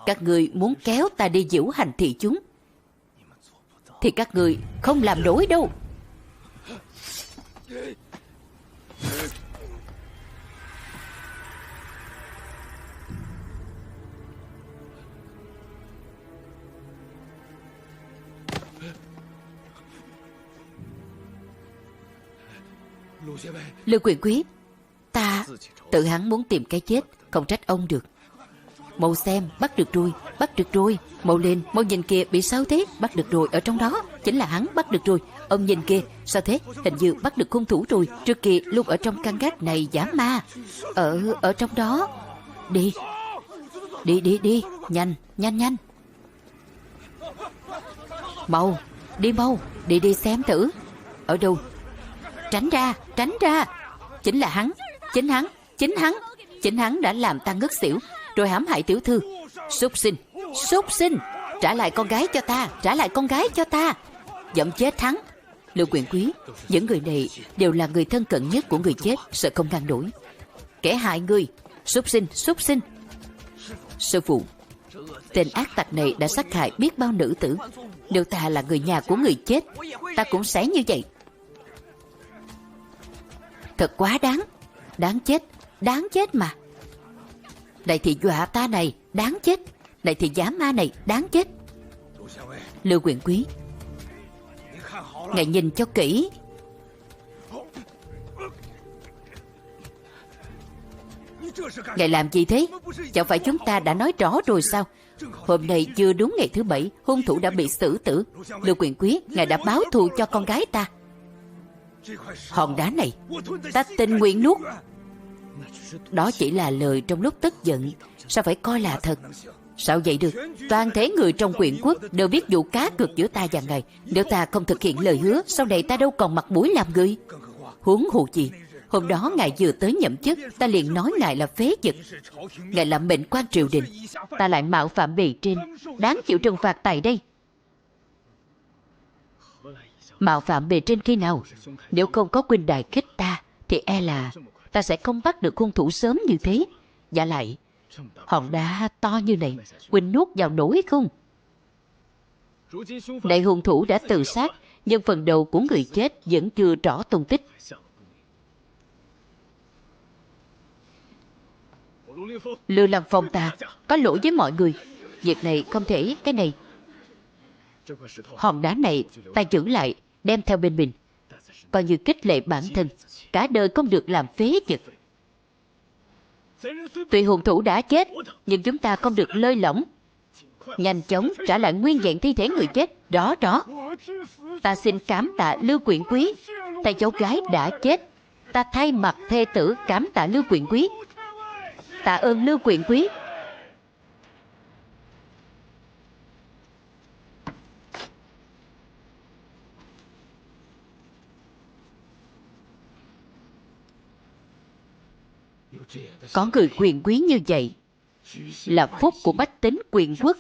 các ngươi muốn kéo ta đi diễu hành thị chúng thì các ngươi không làm nổi đâu. Lưu Quyền Quý, ta tự hắn muốn tìm cái chết, không trách ông được. Mau xem, bắt được rồi, bắt được rồi. Mau lên, mau nhìn kìa, bị sao thế? Bắt được rồi, ở trong đó. Chính là hắn, bắt được rồi. Ông nhìn kìa, sao thế? Hình như bắt được hung thủ rồi. Trước kia luôn ở trong căn gác này giả ma. Ở trong đó. Đi, đi, nhanh, nhanh. Mau, đi xem thử. Ở đâu? Tránh ra. Chính là hắn, chính hắn đã làm ta ngất xỉu, rồi hãm hại tiểu thư. Súc sinh, trả lại con gái cho ta. Giẫm chết hắn. Lưu Quyền Quý, những người này đều là người thân cận nhất của người chết, sợ không ngăn nổi. Kẻ hại người, súc sinh. Sư phụ, tên ác tặc này đã sát hại biết bao nữ tử. Nếu ta là người nhà của người chết, ta cũng sẽ như vậy. Thật quá đáng chết mà. Này thì dọa ta này, đáng chết. Này thì giả ma này, đáng chết. Lưu Quyền Quý, ngài nhìn cho kỹ. Ngài làm gì thế? Chẳng phải chúng ta đã nói rõ rồi sao? Hôm nay chưa đúng ngày thứ 7, hung thủ đã bị xử tử. Lưu Quyền Quý, ngài đã báo thù cho con gái ta. Hòn đá này ta tình nguyện nuốt. Đó chỉ là lời trong lúc tức giận, sao phải coi là thật? Sao vậy được? Toàn thể người trong Quyện Quốc đều biết vụ cá cược giữa ta và ngài. Nếu ta không thực hiện lời hứa, sau này ta đâu còn mặt mũi làm người. Huống hồ gì, hôm đó ngài vừa tới nhậm chức, ta liền nói ngài là phế vật. Ngài là mệnh quan triều đình, ta lại mạo phạm bề trên, đáng chịu trừng phạt tại đây. Mạo phạm bề trên khi nào? Nếu không có huynh đài khích ta, thì e là ta sẽ không bắt được hung thủ sớm như thế. Dạ lại, hòn đá to như này, huynh nuốt vào nổi không? Đại hung thủ đã tự sát, nhưng phần đầu của người chết vẫn chưa rõ tung tích. Lưu Lăng Phong ta có lỗi với mọi người. Việc này không thể, cái này. Hòn đá này ta giữ lại, đem theo bên mình, coi như khích lệ bản thân, cả đời không được làm phế vật. Tuy hung thủ đã chết, nhưng chúng ta không được lơi lỏng. Nhanh chóng trả lại nguyên vẹn thi thể người chết. Rõ. Ta xin cảm tạ Lưu Quyền Quý. Tay cháu gái đã chết, ta thay mặt thê tử cảm tạ Lưu Quyền Quý. Tạ ơn Lưu Quyền Quý. Có người quyền quý như vậy, là phúc của bách tính quyền quốc.